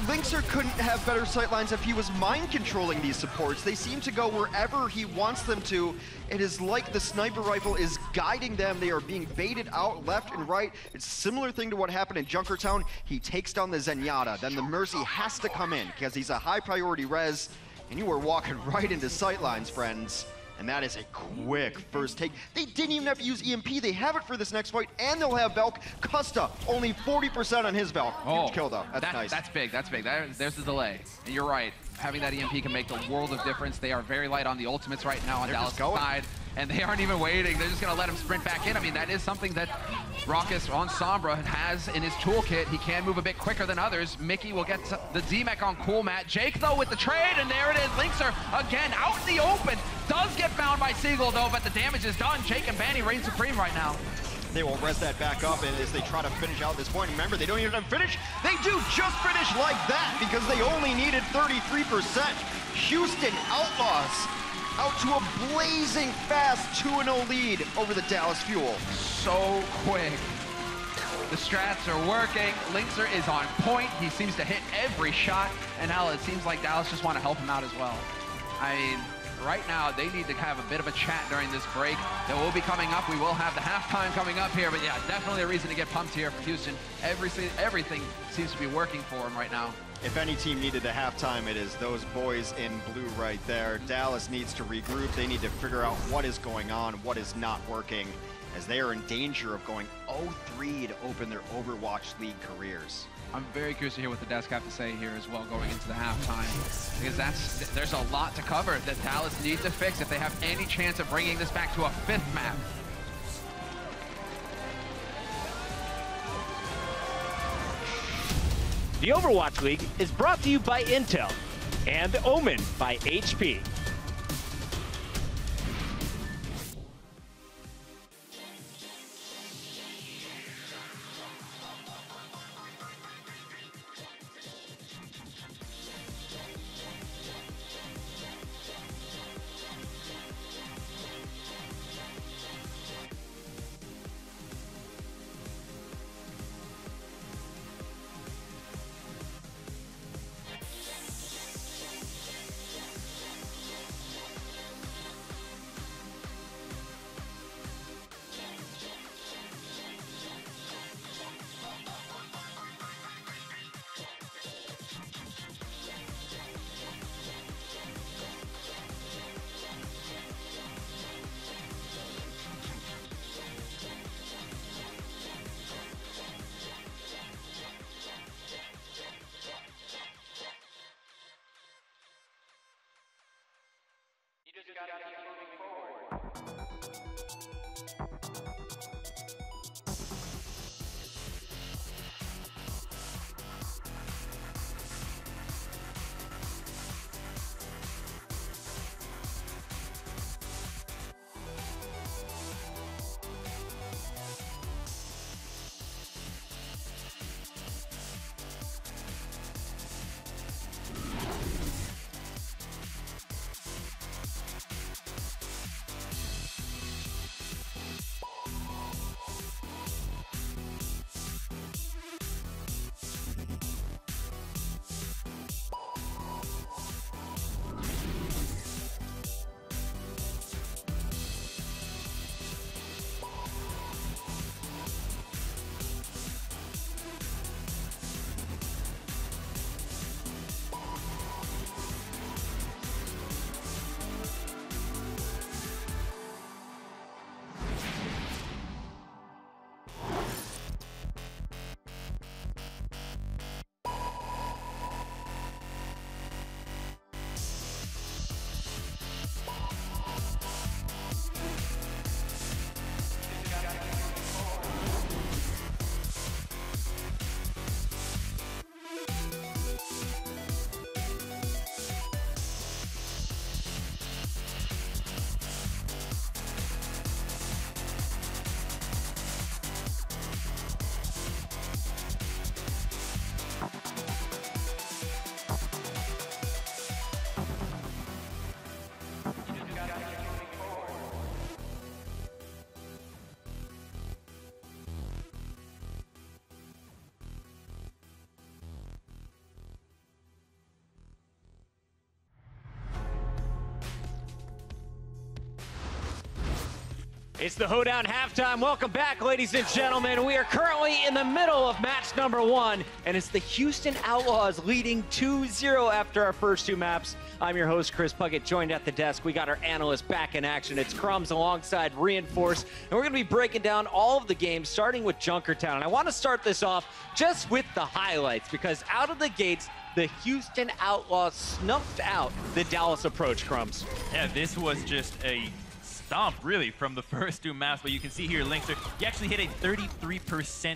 Lingzer couldn't have better sightlines if he was mind controlling these supports. They seem to go wherever he wants them to. It is like the sniper rifle is guiding them. They are being baited out left and right. It's a similar thing to what happened in Junkertown. He takes down the Zenyatta. Then the Mercy has to come in because he's a high priority res. And you are walking right into sightlines, friends. And that is a quick first take. They didn't even have to use EMP. They have it for this next fight, and they'll have Valk. Custa, only 40% on his Valk. Huge kill, though. That's nice. That's big. That's big. There's the delay. And you're right. Having that EMP can make the world of difference. They are very light on the ultimates right now on Dallas' side. And they aren't even waiting. They're just going to let him sprint back in. I mean, that is something that Raucus on Sombra has in his toolkit. He can move a bit quicker than others. Mickey will get the DMEC on Cool Matt. Jake, though, with the trade, and there it is. Lingzer, again, out in the open. Does get found by Seagull, though, but the damage is done. Jake and Banny reign supreme right now. They will res that back up, and as they try to finish out this point, remember, they don't even have to finish. They do just finish like that because they only needed 33%. Houston Outlaws out to a blazing fast 2-0 lead over the Dallas Fuel. So quick. The strats are working. Lingzer is on point. He seems to hit every shot, and now it seems like Dallas just want to help him out as well. I mean, right now, they need to have a bit of a chat during this break that will be coming up. We will have the halftime coming up here, but yeah, definitely a reason to get pumped here for Houston. Everything seems to be working for him right now. If any team needed a halftime, it is those boys in blue right there. Dallas needs to regroup. They need to figure out what is going on, what is not working, as they are in danger of going 0-3 to open their Overwatch League careers. I'm very curious to hear what the desk have to say here as well going into the halftime, because there's a lot to cover that Dallas needs to fix if they have any chance of bringing this back to a 5th map. The Overwatch League is brought to you by Intel and Omen by HP. It's the Hoedown halftime. Welcome back, ladies and gentlemen. We are currently in the middle of match number 1, and it's the Houston Outlaws leading 2-0 after our first 2 maps. I'm your host, Chris Puckett, joined at the desk. We got our analyst back in action. It's Crumbs alongside Reinforce, and we're going to be breaking down all of the games, starting with Junkertown. And I want to start this off just with the highlights, because out of the gates, the Houston Outlaws snuffed out the Dallas approach, Crumbs. Yeah, this was just a stomp, really, from the first 2 maps, but you can see here, Linkster, he actually hit a 33%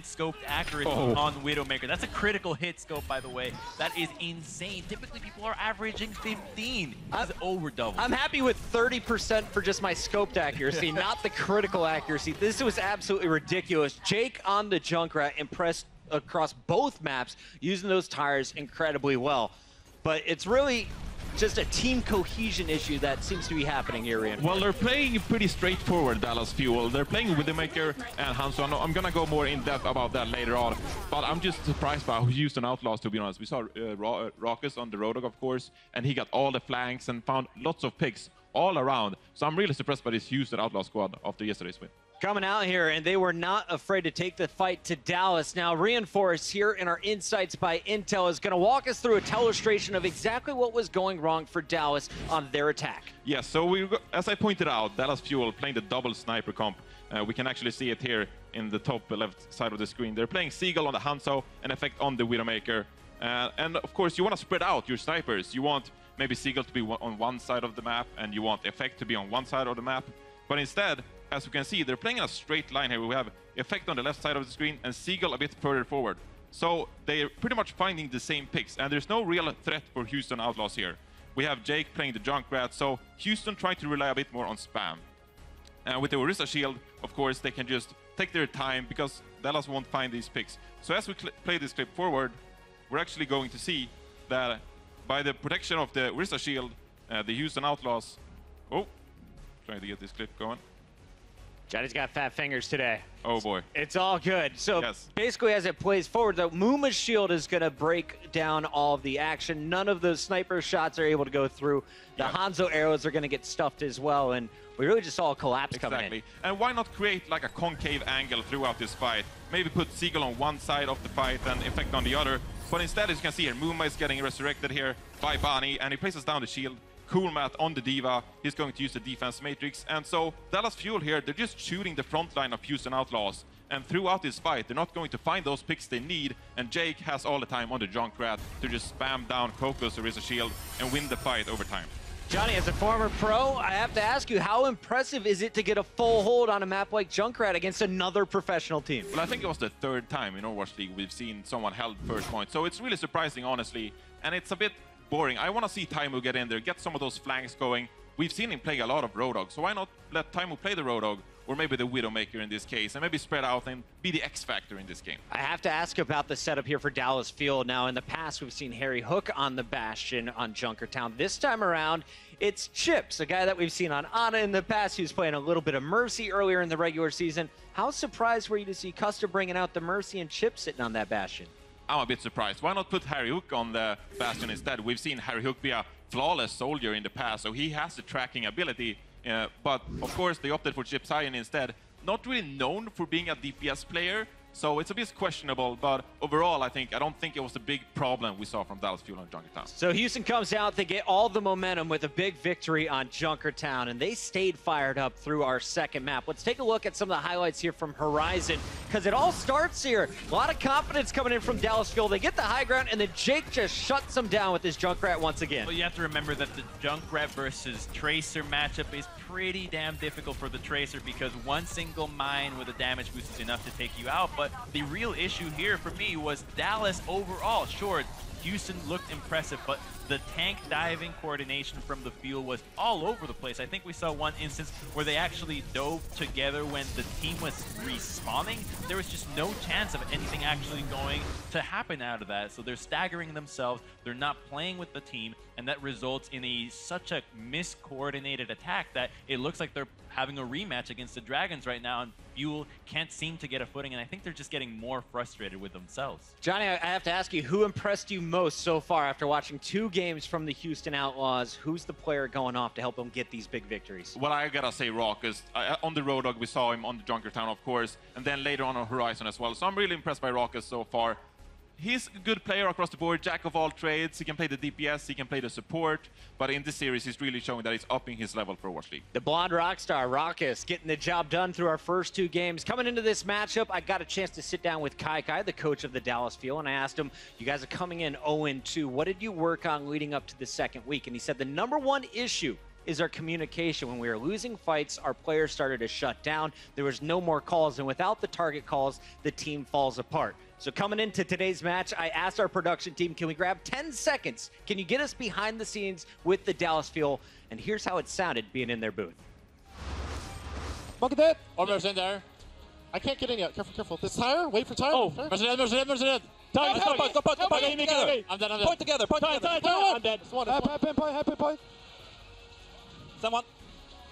scoped accuracy on Widowmaker. That's a critical hit scope, by the way. That is insane. Typically, people are averaging 15. That's over double. I'm happy with 30% for just my scoped accuracy, not the critical accuracy. This was absolutely ridiculous. Jake on the Junkrat impressed across both maps, using those tires incredibly well. But it's really just a team cohesion issue that seems to be happening here, Ian. Well, they're playing pretty straightforward, Dallas Fuel. They're playing Widowmaker and Hanzo. I'm going to go more in depth about that later on. But I'm just surprised by Houston Outlaws, to be honest. We saw Raucus on the Road Dogg, of course, and he got all the flanks and found lots of picks all around. So I'm really surprised by this Houston Outlaw squad after yesterday's win. Coming out here, and they were not afraid to take the fight to Dallas. Now, Reinforce here in our Insights by Intel is going to walk us through a illustration of exactly what was going wrong for Dallas on their attack. Yes, so as I pointed out, Dallas Fuel playing the double sniper comp. We can actually see it here in the top left side of the screen. They're playing Seagull on the Hanzo and Effect on the Widowmaker. And of course, you want to spread out your snipers. You want maybe Seagull to be on one side of the map, and you want Effect to be on one side of the map. But instead, as you can see, they're playing in a straight line here. We have Effect on the left side of the screen and Seagull a bit further forward. So they're pretty much finding the same picks, and there's no real threat for Houston Outlaws here. We have Jake playing the Junkrat, so Houston trying to rely a bit more on spam. And with the Orisa Shield, of course, they can just take their time because Dallas won't find these picks. So as we play this clip forward, we're actually going to see that by the protection of the Orisa Shield, the Houston Outlaws... Oh, trying to get this clip going. Johnny's got fat fingers today. Oh boy. It's all good. So basically as it plays forward, though, Muma's shield is going to break down all of the action. None of those sniper shots are able to go through. The Hanzo arrows are going to get stuffed as well, and we really just saw a collapse coming in. And why not create like a concave angle throughout this fight? Maybe put Seagull on one side of the fight and Effect on the other. But instead, as you can see here, Muma is getting resurrected here by Bani, and he places down the shield. Cool Matt on the Diva. He's going to use the defense matrix. And so Dallas Fuel here, they're just shooting the front line of Houston Outlaws. And throughout this fight, they're not going to find those picks they need. And Jake has all the time on the Junkrat to just spam down Coco's Orisa Shield and win the fight over time. Johnny, as a former pro, I have to ask you, how impressive is it to get a full hold on a map like Junkrat against another professional team? Well, I think it was the 3rd time in Overwatch League we've seen someone held first point. So it's really surprising, honestly. And it's a bit boring. I want to see Taimu get in there, get some of those flanks going. We've seen him play a lot of Road Dogg, so why not let Taimu play the Road Dogg, or maybe the Widowmaker in this case, and maybe spread out and be the X factor in this game. I have to ask about the setup here for Dallas Field. Now, in the past, we've seen Harry Hook on the Bastion on Junkertown. This time around, it's Chips, a guy that we've seen on Ana in the past. He was playing a little bit of Mercy earlier in the regular season. How surprised were you to see Custer bringing out the Mercy and Chips sitting on that Bastion? I'm a bit surprised. Why not put Harry Hook on the Bastion instead? We've seen Harry Hook be a flawless soldier in the past, so he has the tracking ability. But of course, they opted for Chips Hyen instead. Not really known for being a DPS player, so it's a bit questionable. But overall, I don't think it was a big problem we saw from Dallas Fuel on Junkertown. So Houston comes out, they get all the momentum with a big victory on Junkertown, and they stayed fired up through our second map. Let's take a look at some of the highlights here from Horizon, because it all starts here. A lot of confidence coming in from Dallas Fuel. They get the high ground, and then Jake just shuts them down with his Junkrat once again. Well, you have to remember that the Junkrat versus Tracer matchup is pretty damn difficult for the Tracer, because one single mine with a damage boost is enough to take you out. But the real issue here for me was Dallas overall. Sure, Houston looked impressive, but the tank diving coordination from the field was all over the place. I think we saw one instance where they actually dove together when the team was respawning. There was just no chance of anything actually going to happen out of that. So they're staggering themselves. They're not playing with the team, and that results in such a miscoordinated attack that it looks like they're having a rematch against the Dragons right now, and Fuel can't seem to get a footing, and I think they're just getting more frustrated with themselves. Johnny, I have to ask you, who impressed you most so far after watching 2 games from the Houston Outlaws? Who's the player going off to help them get these big victories? Well, I gotta say Rawkus. On the Road Dogg, we saw him on the Junkertown, of course, and then later on Horizon as well. So I'm really impressed by Rawkus so far. He's a good player across the board, jack of all trades. He can play the DPS, he can play the support, but in this series, he's really showing that he's upping his level for Overwatch League. The blonde rockstar, Rawkus, getting the job done through our first 2 games. Coming into this matchup, I got a chance to sit down with KyKy, the coach of the Dallas Fuel, and I asked him, you guys are coming in 0-2. What did you work on leading up to the second week? And he said the #1 issue is our communication. When we were losing fights, our players started to shut down. There was no more calls, and without the target calls, the team falls apart. So coming into today's match, I asked our production team, can we grab 10 seconds? Can you get us behind the scenes with the Dallas Fuel? And here's how it sounded being in their booth. Look at that. Armor's in there. I can't get in yet. Careful, careful. This tire? Wait for tire. Oh, there's an end. Tire, go point. I'm dead. Point together. I'm dead. Point. Someone.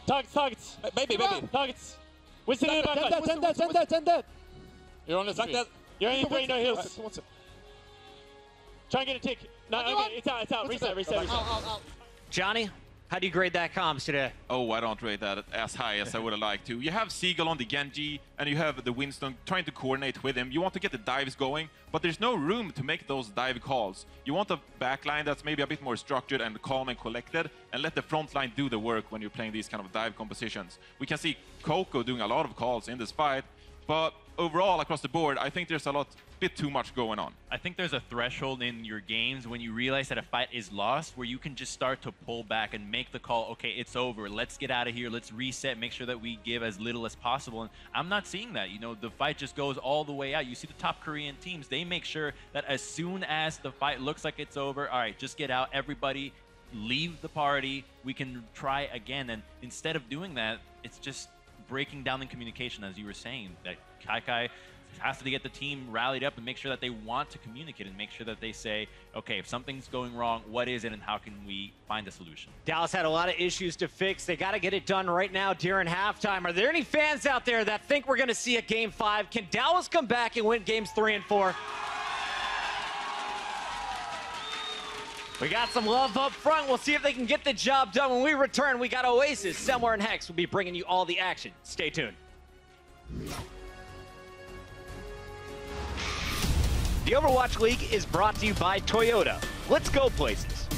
Targets. Baby. Targets. We see you back. 10 dead. You're on the screen. You're in green, no heals. Try and get a tick. No, okay, it's out. Reset. Johnny, how do you grade that comms today? Oh, I don't rate that as high as I would have liked to. You have Seagull on the Genji, and you have the Winston trying to coordinate with him. You want to get the dives going, but there's no room to make those dive calls. You want a backline that's maybe a bit more structured and calm and collected, and let the front line do the work when you're playing these kind of dive compositions. We can see Coco doing a lot of calls in this fight, but overall, across the board, I think there's a bit too much going on. I think there's a threshold in your games when you realize that a fight is lost where you can just start to pull back and make the call, okay, it's over, let's get out of here, let's reset, make sure that we give as little as possible. And I'm not seeing that. You know, the fight just goes all the way out. You see the top Korean teams, they make sure that as soon as the fight looks like it's over, all right, just get out, everybody leave the party, we can try again. And instead of doing that, it's just breaking down the communication, as you were saying, that KyKy has to get the team rallied up and make sure that they want to communicate and make sure that they say, okay, if something's going wrong, what is it and how can we find a solution? Dallas had a lot of issues to fix. They got to get it done right now during halftime. Are there any fans out there that think we're going to see a Game 5? Can Dallas come back and win Games 3 and 4? We got some love up front. We'll see if they can get the job done. When we return, we got Oasis, Semler, and Hex will be bringing you all the action. Stay tuned. The Overwatch League is brought to you by Toyota. Let's go places.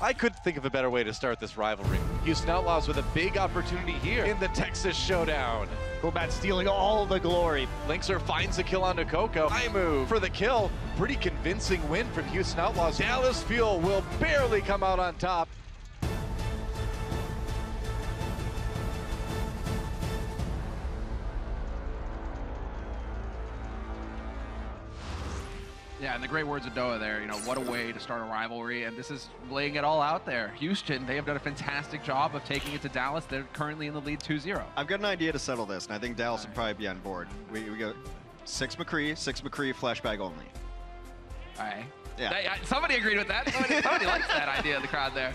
I couldn't think of a better way to start this rivalry. Houston Outlaws with a big opportunity here in the Texas Showdown. Gobat stealing all the glory. Linkzr finds a kill onto Coco. I move for the kill. Pretty convincing win from Houston Outlaws. Dallas Fuel will barely come out on top. Yeah, and the great words of Doa there, you know, what a way to start a rivalry, and this is laying it all out there. Houston, they have done a fantastic job of taking it to Dallas. They're currently in the lead 2-0. I've got an idea to settle this, and I think Dallas would probably be on board. We go 6 McCree, flashback only. All right. Yeah. Somebody agreed with that. Somebody likes that idea in the crowd there.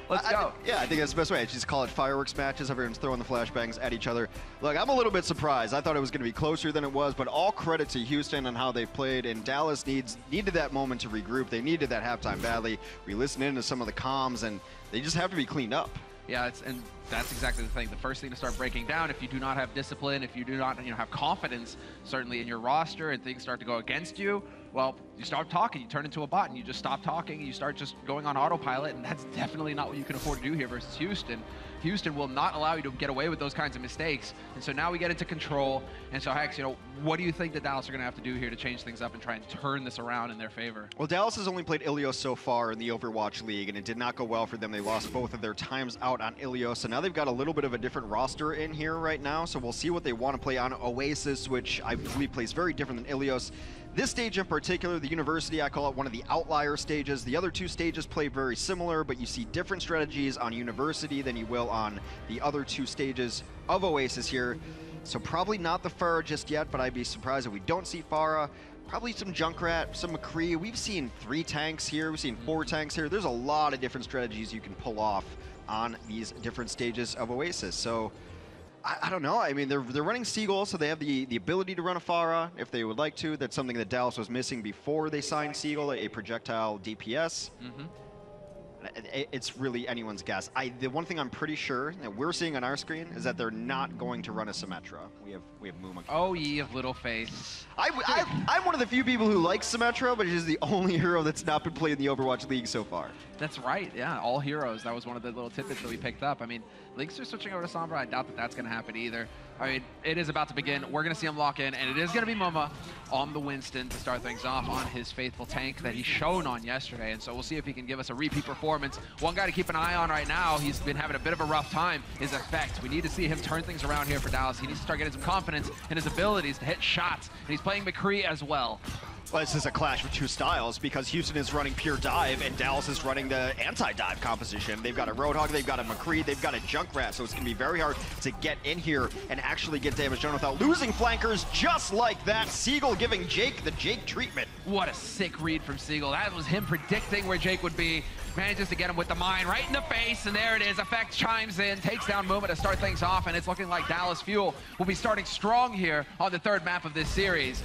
Let's go. I think that's the best way. Just call it fireworks matches. Everyone's throwing the flashbangs at each other. Look, I'm a little bit surprised. I thought it was going to be closer than it was, but all credit to Houston and how they've played. And Dallas needed that moment to regroup. They needed that halftime badly. We listened in to some of the comms, and they just have to be cleaned up. Yeah, and that's exactly the thing. The first thing to start breaking down, if you do not have discipline, if you do not have confidence, certainly in your roster, and things start to go against you, well, you start talking, you turn into a bot, and you just stop talking, and you start just going on autopilot, and that's definitely not what you can afford to do here versus Houston. Houston will not allow you to get away with those kinds of mistakes, and so now we get into control. And so, Hex, what do you think that Dallas are going to have to do here to change things up and try and turn this around in their favor? Well, Dallas has only played Ilios so far in the Overwatch League, and it did not go well for them. They lost both of their times out on Ilios, so now they've got a little bit of a different roster in here right now, so we'll see what they want to play on Oasis, which I believe plays very different than Ilios. This stage in particular, the University, I call it one of the outlier stages. The other two stages play very similar, but you see different strategies on University than you will on the other two stages of Oasis here. So probably not the Pharah just yet, but I'd be surprised if we don't see Pharah. Probably some Junkrat, some McCree. We've seen 3 tanks here. We've seen 4 tanks here. There's a lot of different strategies you can pull off on these different stages of Oasis. So I don't know. I mean, they're running Seagull, so they have the ability to run a Pharah if they would like to. That's something that Dallas was missing before they signed Seagull, a projectile DPS. It's really anyone's guess. The one thing I'm pretty sure that we're seeing on our screen is that they're not going to run a Symmetra. We have Muma. Oh, ye of little faith. I'm one of the few people who likes Symmetra, but it is the only hero that's not been played in the Overwatch League so far. That's right, yeah, all heroes. That was one of the little tidbits that we picked up. I mean, Linkzr switching over to Sombra, I doubt that that's going to happen either. I mean, it is about to begin. We're going to see him lock in, and it is going to be Muma on the Winston to start things off on his faithful tank that he shone on yesterday, and so we'll see if he can give us a repeat performance. One guy to keep an eye on right now, he's been having a bit of a rough time, is Effect. We need to see him turn things around here for Dallas. He needs to start getting some confidence in his abilities to hit shots, and he's playing McCree as well. Well, this is a clash of 2 styles because Houston is running pure dive and Dallas is running the anti-dive composition. They've got a Roadhog, they've got a McCree, they've got a Junkrat, so it's going to be very hard to get in here and actually get damage done without losing flankers just like that. Seagull giving Jake the Jake treatment. What a sick read from Seagull. That was him predicting where Jake would be. Manages to get him with the mine right in the face, and there it is. Effect chimes in, takes down Muma to start things off, and it's looking like Dallas Fuel will be starting strong here on the 3rd map of this series.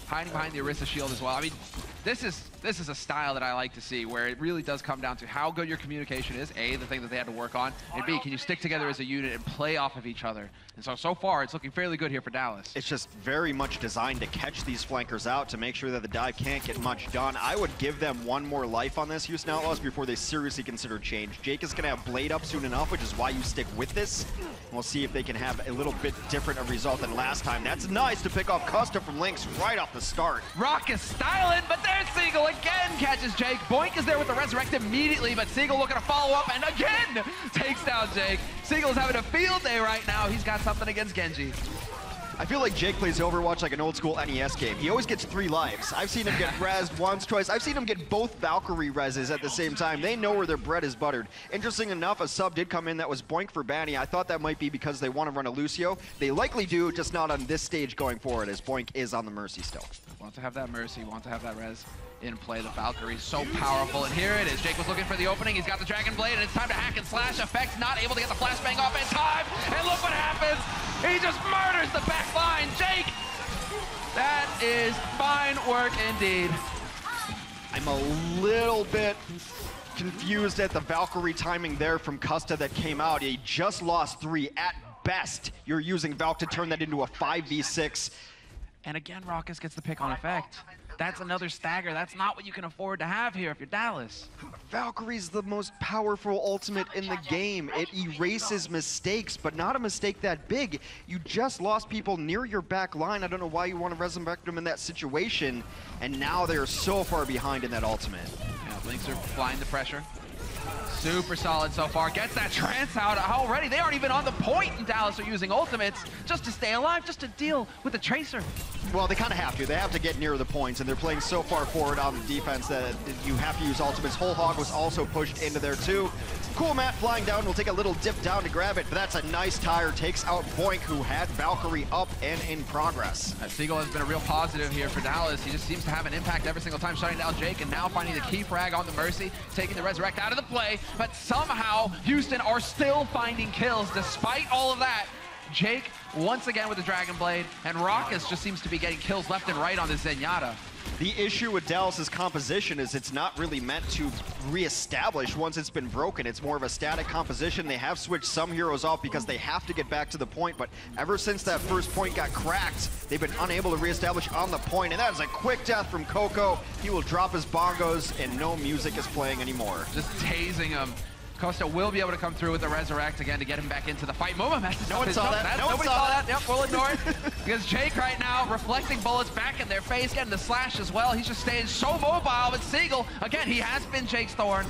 Hiding behind the Orisa shield as well. I mean, this is a style that I like to see, where it really does come down to how good your communication is, A, the thing that they had to work on, and B, can you stick together as a unit and play off of each other? And so far, it's looking fairly good here for Dallas. It's just very much designed to catch these flankers out to make sure that the dive can't get much done. I would give them 1 more life on this Houston Outlaws before they seriously consider change. Jake is going to have Blade up soon enough, which is why you stick with this. We'll see if they can have a little bit different a result than last time. That's nice to pick off Custa from Lynx right off the start. Rock is styling, but there's Seagull again, catches Jake. Boink is there with the resurrect immediately, but Seagull looking to follow up and again takes down Jake. Seagull's having a field day right now. He's got something against Genji. I feel like Jake plays Overwatch like an old school NES game. He always gets 3 lives. I've seen him get rezzed once, twice. I've seen him get both Valkyrie rezzes at the same time. They know where their bread is buttered. Interesting enough, a sub did come in that was Boink for Banny. I thought that might be because they want to run a Lucio. They likely do, just not on this stage going forward, as Boink is on the Mercy still. Want to have that Mercy, want to have that res in play. The Valkyrie so powerful, and here it is. Jake was looking for the opening. He's got the Dragon Blade, and it's time to hack and slash. Effect not able to get the flashbang off in time, and look what happens. He just murders the back line. Jake, that is fine work indeed. I'm a little bit confused at the Valkyrie timing there from Custa that came out. He just lost 3 at best, you're using Valk to turn that into a 5v6. And again, Rawkus gets the pick on effect. That's another stagger. That's not what you can afford to have here if you're Dallas. Valkyrie's the most powerful ultimate in the game. It erases mistakes, but not a mistake that big. You just lost people near your back line. I don't know why you want to resurrect them in that situation. And now they're so far behind in that ultimate. Yeah, Blinks are flying the pressure. Super solid so far. Gets that trance out already. They aren't even on the point, and Dallas are using ultimates just to stay alive, just to deal with the Tracer. Well, they kind of have to. They have to get near the points, and they're playing so far forward on the defense that you have to use ultimates. Whole Hog was also pushed into there too. Cool Matt flying down, will take a little dip down to grab it, but that's a nice tire. Takes out Boink, who had Valkyrie up and in progress. Seagull has been a real positive here for Dallas. He just seems to have an impact every single time shutting down Jake, and now finding the key frag on the Mercy, taking the Resurrect out of the play, but somehow Houston are still finding kills despite all of that. Jake once again with the Dragon Blade, and Rawkus just seems to be getting kills left and right on this Zenyatta. The issue with Dallas's composition is it's not really meant to reestablish once it's been broken. It's more of a static composition. They have switched some heroes off because they have to get back to the point, but ever since that first point got cracked, they've been unable to reestablish on the point, and that is a quick death from Coco. He will drop his bongos, and no music is playing anymore. Just tasing him. Costa will be able to come through with the Resurrect again to get him back into the fight. Momo messes No one saw that. No one saw that. Yep, we'll ignore it. Because Jake right now, reflecting bullets back in their face, getting the slash as well. He's just staying so mobile, but Seagull, again, he has been Jake's Thorn.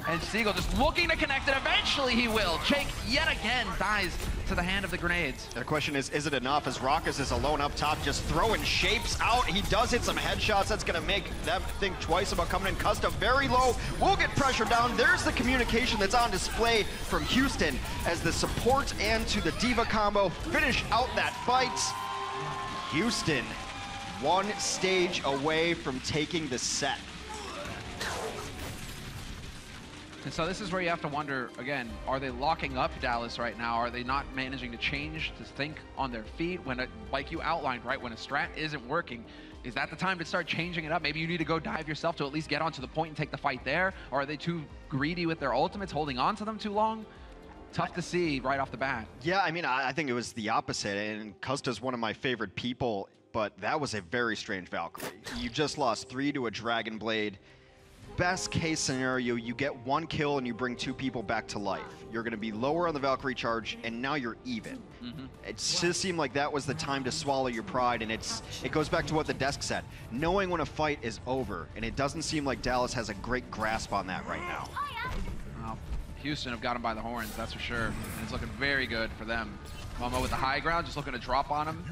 And Seagull just looking to connect, and eventually he will. Jake, yet again, dies to the hand of the grenades. The question is it enough? As Rawkus is alone up top, just throwing shapes out. He does hit some headshots. That's going to make them think twice about coming in. Custom very low. Will get pressure down. There's the communication that's on display from Houston as the support and to the D.Va combo finish out that fight. Houston, one stage away from taking the set. And so this is where you have to wonder, again, are they locking up Dallas right now? Are they not managing to change, to think on their feet? When, like you outlined, right, when a strat isn't working, is that the time to start changing it up? Maybe you need to go dive yourself to at least get onto the point and take the fight there? Or are they too greedy with their ultimates, holding on to them too long? Tough to see right off the bat. Yeah, I mean, I think it was the opposite, and Custa's one of my favorite people, but that was a very strange Valkyrie. You just lost 3 to a Dragon Blade. Best case scenario, you get 1 kill and you bring 2 people back to life. You're going to be lower on the Valkyrie charge, and now you're even. It just seemed like that was the time to swallow your pride, and it goes back to what the desk said. Knowing when a fight is over, and it doesn't seem like Dallas has a great grasp on that right now. Well, Houston have got him by the horns, that's for sure. And it's looking very good for them. Momo with the high ground, just looking to drop on him.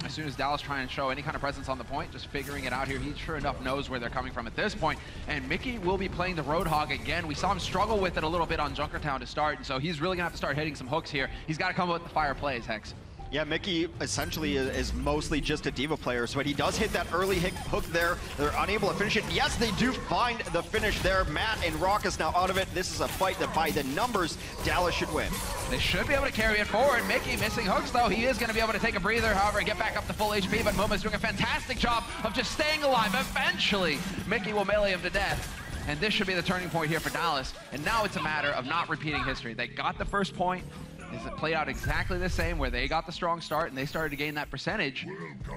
As soon as Dallas trying to show any kind of presence on the point, just figuring it out here. He sure enough knows where they're coming from at this point. And Mickey will be playing the Roadhog again. We saw him struggle with it a little bit on Junkertown to start, and so he's really gonna have to start hitting some hooks here. He's gotta come up with the fire plays, Hex. Yeah, Mickey essentially is mostly just a D.Va player, so he does hit that early hook there. They're unable to finish it. Yes, they do find the finish there. Matt and Rawkus now out of it. This is a fight that by the numbers, Dallas should win. They should be able to carry it forward. Mickey missing hooks, though. He is going to be able to take a breather, however, and get back up to full HP, but Momo's doing a fantastic job of just staying alive. Eventually, Mickey will melee him to death. And this should be the turning point here for Dallas. And now it's a matter of not repeating history. They got the first point. It played out exactly the same, where they got the strong start and they started to gain that percentage.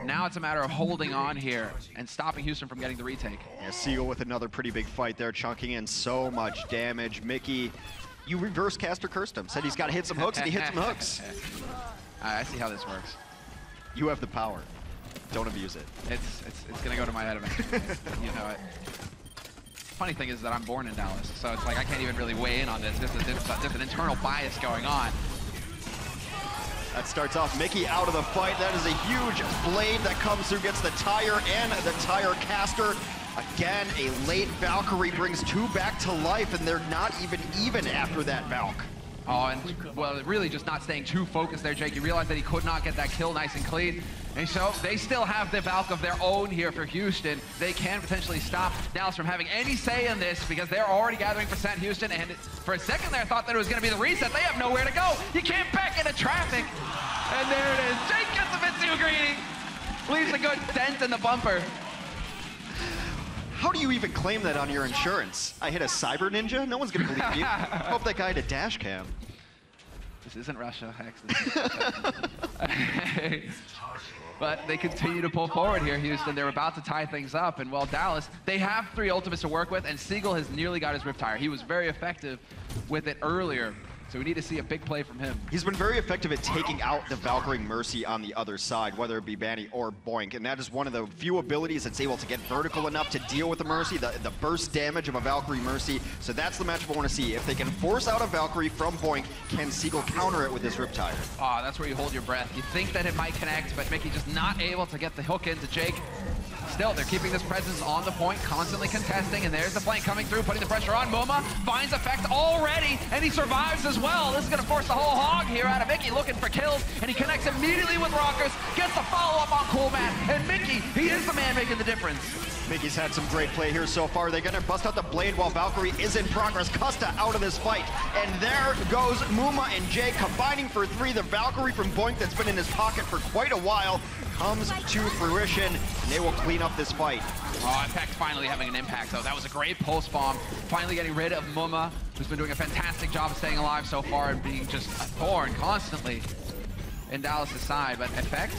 Now it's a matter of holding on here and stopping Houston from getting the retake. Yeah, Seagull with another pretty big fight there, chunking in so much damage. Mickey, you reverse caster cursed him. Said he's got to hit some hooks, and he hit some hooks. I see how this works. You have the power. Don't abuse it. It's gonna go to my head eventually. You know it. Funny thing is that I'm born in Dallas, so it's like I can't even really weigh in on this. There's an internal bias going on. That starts off Mickey out of the fight. That is a huge blade that comes through, gets the tire and the tire caster. Again, a late Valkyrie brings 2 back to life, and they're not even after that Valk. Oh, and well, really just not staying too focused there, Jake. You realize that he could not get that kill nice and clean. And so they still have the Valk of their own here for Houston. They can potentially stop Dallas from having any say in this because they're already gathering percent Houston. And for a second there, I thought that it was going to be the reset. They have nowhere to go. You can't back into traffic. And there it is. Jake gets a bit too greedy. Leaves a good dent in the bumper. How do you even claim that on your insurance? I hit a cyber ninja? No one's going to believe you. Hope that guy had a dash cam. This isn't Russia, Hex. This is Russia. But they continue to pull forward here, Houston. They're about to tie things up. And, well, Dallas, they have 3 ultimates to work with, and Seagull has nearly got his Riptire. He was very effective with it earlier. So we need to see a big play from him. He's been very effective at taking out the Valkyrie Mercy on the other side, whether it be Banny or Boink. And that is one of the few abilities that's able to get vertical enough to deal with the Mercy, the burst damage of a Valkyrie Mercy. So that's the matchup I want to see. If they can force out a Valkyrie from Boink, can Seagull counter it with his Riptire? Ah, that's where you hold your breath. You think that it might connect, but Mickey just not able to get the hook into Jake. Still, they're keeping this presence on the point, constantly contesting, and there's the flank coming through, putting the pressure on. Muma finds effect already, and he survives as well. This is going to force the whole hog here out of Mickey, looking for kills, and he connects immediately with Rockers, gets the follow-up on Coolman, and Mickey, he is the man making the difference. Mickey's had some great play here so far. They're going to bust out the blade while Valkyrie is in progress. Custa out of this fight. And there goes Muma and Jay combining for 3. The Valkyrie from Boink that's been in his pocket for quite a while comes to fruition, and they will clean up this fight. Oh, Apex finally having an impact, though. That was a great pulse bomb. Finally getting rid of Muma, who's been doing a fantastic job of staying alive so far and being just a thorn constantly in Dallas' side. But Effect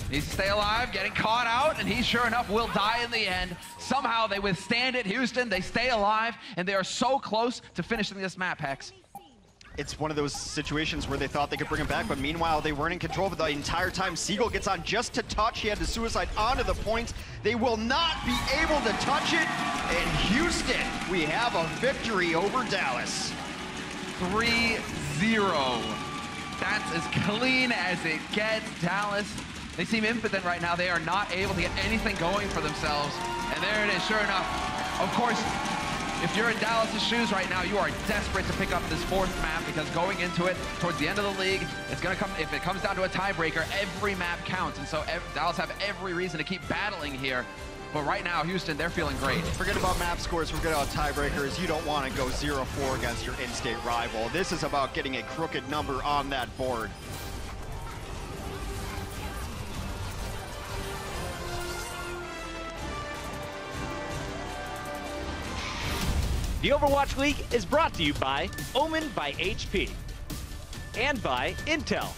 needs to stay alive, getting caught out, and he sure enough will die in the end. Somehow they withstand it, Houston. They stay alive, and they are so close to finishing this map, Hex. It's one of those situations where they thought they could bring him back, but meanwhile they weren't in control of it the entire time. Seagull gets on just to touch. He had the suicide onto the points. They will not be able to touch it. And Houston, we have a victory over Dallas. 3-0. That's as clean as it gets. Dallas, they seem impotent right now. They are not able to get anything going for themselves. And there it is, sure enough. Of course, if you're in Dallas' shoes right now, you are desperate to pick up this 4th map, because going into it towards the end of the league, it's going to come, if it comes down to a tiebreaker, every map counts. And so Dallas have every reason to keep battling here. But right now, Houston, they're feeling great. Forget about map scores, forget about tiebreakers. You don't want to go 0-4 against your in-state rival. This is about getting a crooked number on that board. The Overwatch League is brought to you by Omen by HP and by Intel.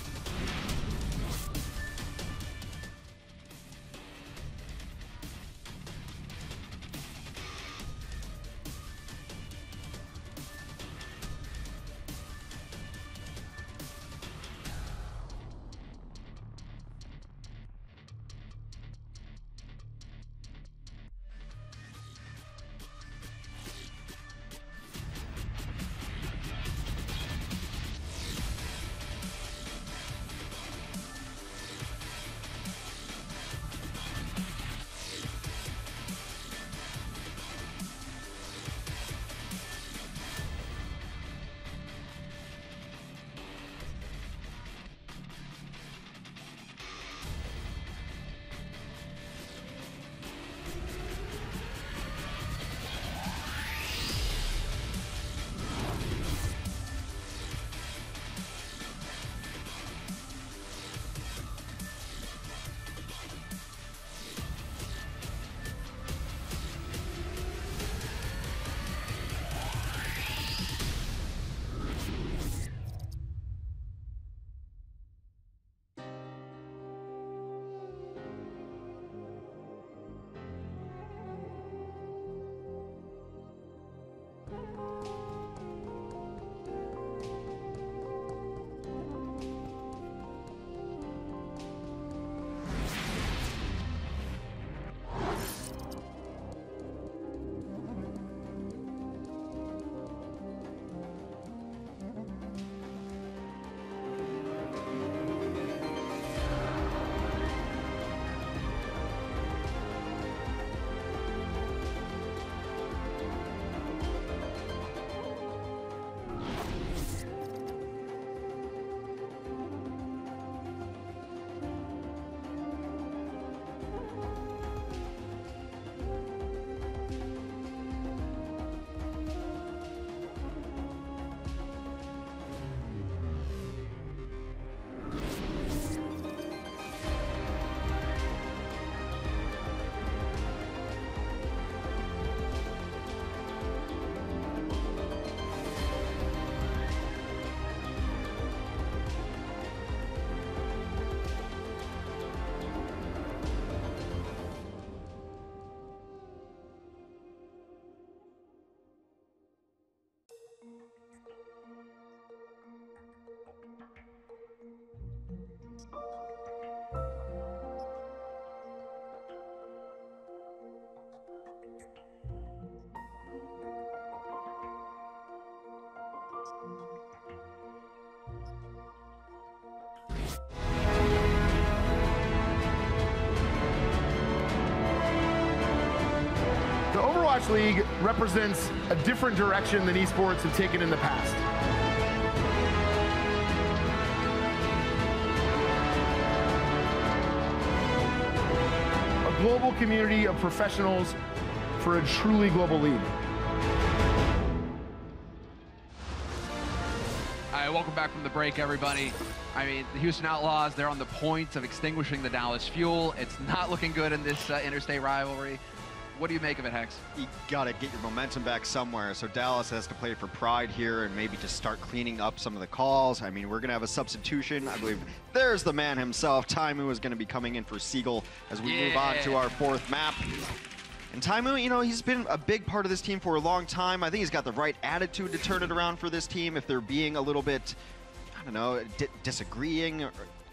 Overwatch League represents a different direction than esports have taken in the past. A global community of professionals for a truly global league. All right, welcome back from the break, everybody. I mean, the Houston Outlaws, they're on the point of extinguishing the Dallas Fuel. It's not looking good in this interstate rivalry. What do you make of it, Hex? You gotta get your momentum back somewhere. So Dallas has to play for pride here and maybe just start cleaning up some of the calls. I mean, we're gonna have a substitution. I believe there's the man himself. Taimu is gonna be coming in for Seagull as we move on to our 4th map. And Taimu, you know, he's been a big part of this team for a long time. I think he's got the right attitude to turn it around for this team. If they're being a little bit, I don't know, disagreeing,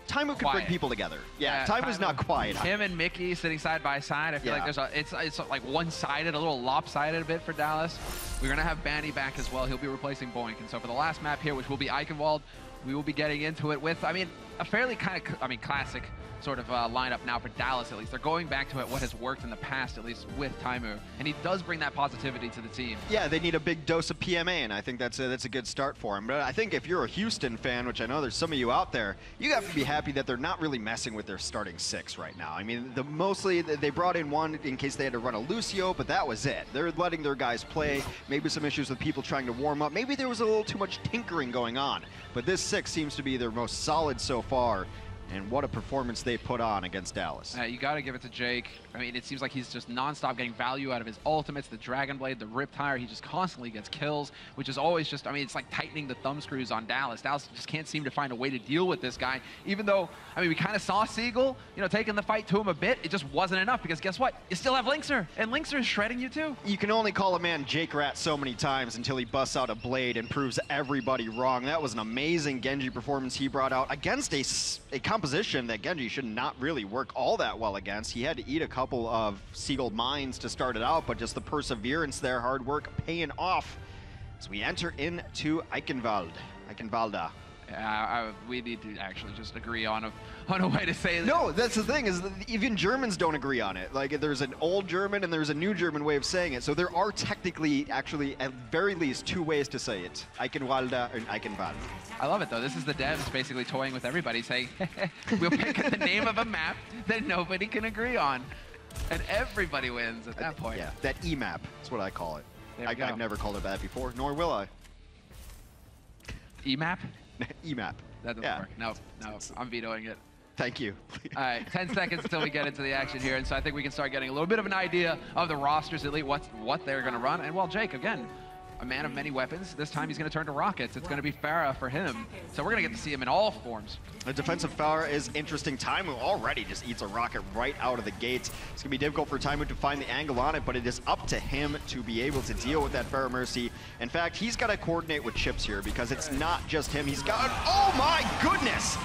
Taimu can bring people together. Yeah, Taimu's not quiet. Him and Mickey sitting side by side. I feel like there's it's like one-sided, a little lopsided a bit for Dallas. We're gonna have Banny back as well. He'll be replacing Boink. And so for the last map here, which will be Eichenwald, we will be getting into it with, I mean, a fairly classic sort of lineup now for Dallas, at least. They're going back to what has worked in the past, at least with Taimu, and he does bring that positivity to the team. Yeah, they need a big dose of PMA, and I think that's a good start for him. But I think if you're a Houston fan, which I know there's some of you out there, you have to be happy that they're not really messing with their starting 6 right now. I mean, mostly they brought in one in case they had to run a Lucio, but that was it. They're letting their guys play. Maybe some issues with people trying to warm up. Maybe there was a little too much tinkering going on. But this 6 seems to be their most solid so far. And what a performance they put on against Dallas. You got to give it to Jake. I mean, it seems like he's just nonstop getting value out of his ultimates, the Dragon Blade, the Riptire. He just constantly gets kills, which is always just, I mean, it's like tightening the thumb screws on Dallas. Dallas just can't seem to find a way to deal with this guy, even though, I mean, we kind of saw Seagull, you know, taking the fight to him a bit. It just wasn't enough because guess what? You still have Linkzr, and Linkzr is shredding you too. You can only call a man Jake Rat so many times until he busts out a blade and proves everybody wrong. That was an amazing Genji performance he brought out against a composition that Genji should not really work all that well against. He had to eat a couple of Seagull mines to start it out, but just the perseverance there, hard work paying off as we enter into Eichenwalda. We need to actually just agree on a way to say that. No, that's the thing, is that even Germans don't agree on it. Like, there's an old German and there's a new German way of saying it. So there are technically, actually, at very least 2 ways to say it. Eichenwalda and Eichenwald. I love it, though. This is the devs basically toying with everybody, saying, we'll pick the name of a map that nobody can agree on. And everybody wins at that point. Yeah, that E-map is what I call it. I've never called it that before, nor will I. E-map? E-map. That doesn't work. No, I'm vetoing it. Thank you. All right, 10 seconds until we get into the action here, and so I think we can start getting a little bit of an idea of the rosters, at least what they're going to run. And well, Jake, again, a man of many weapons. This time he's going to turn to rockets. It's going to be Pharah for him. So we're going to get to see him in all forms. The defensive Pharah is interesting. Taimu already just eats a rocket right out of the gates. It's going to be difficult for Taimu to find the angle on it, but it is up to him to be able to deal with that Pharah Mercy. In fact, he's got to coordinate with Chips here because it's not just him. He's got, oh my goodness!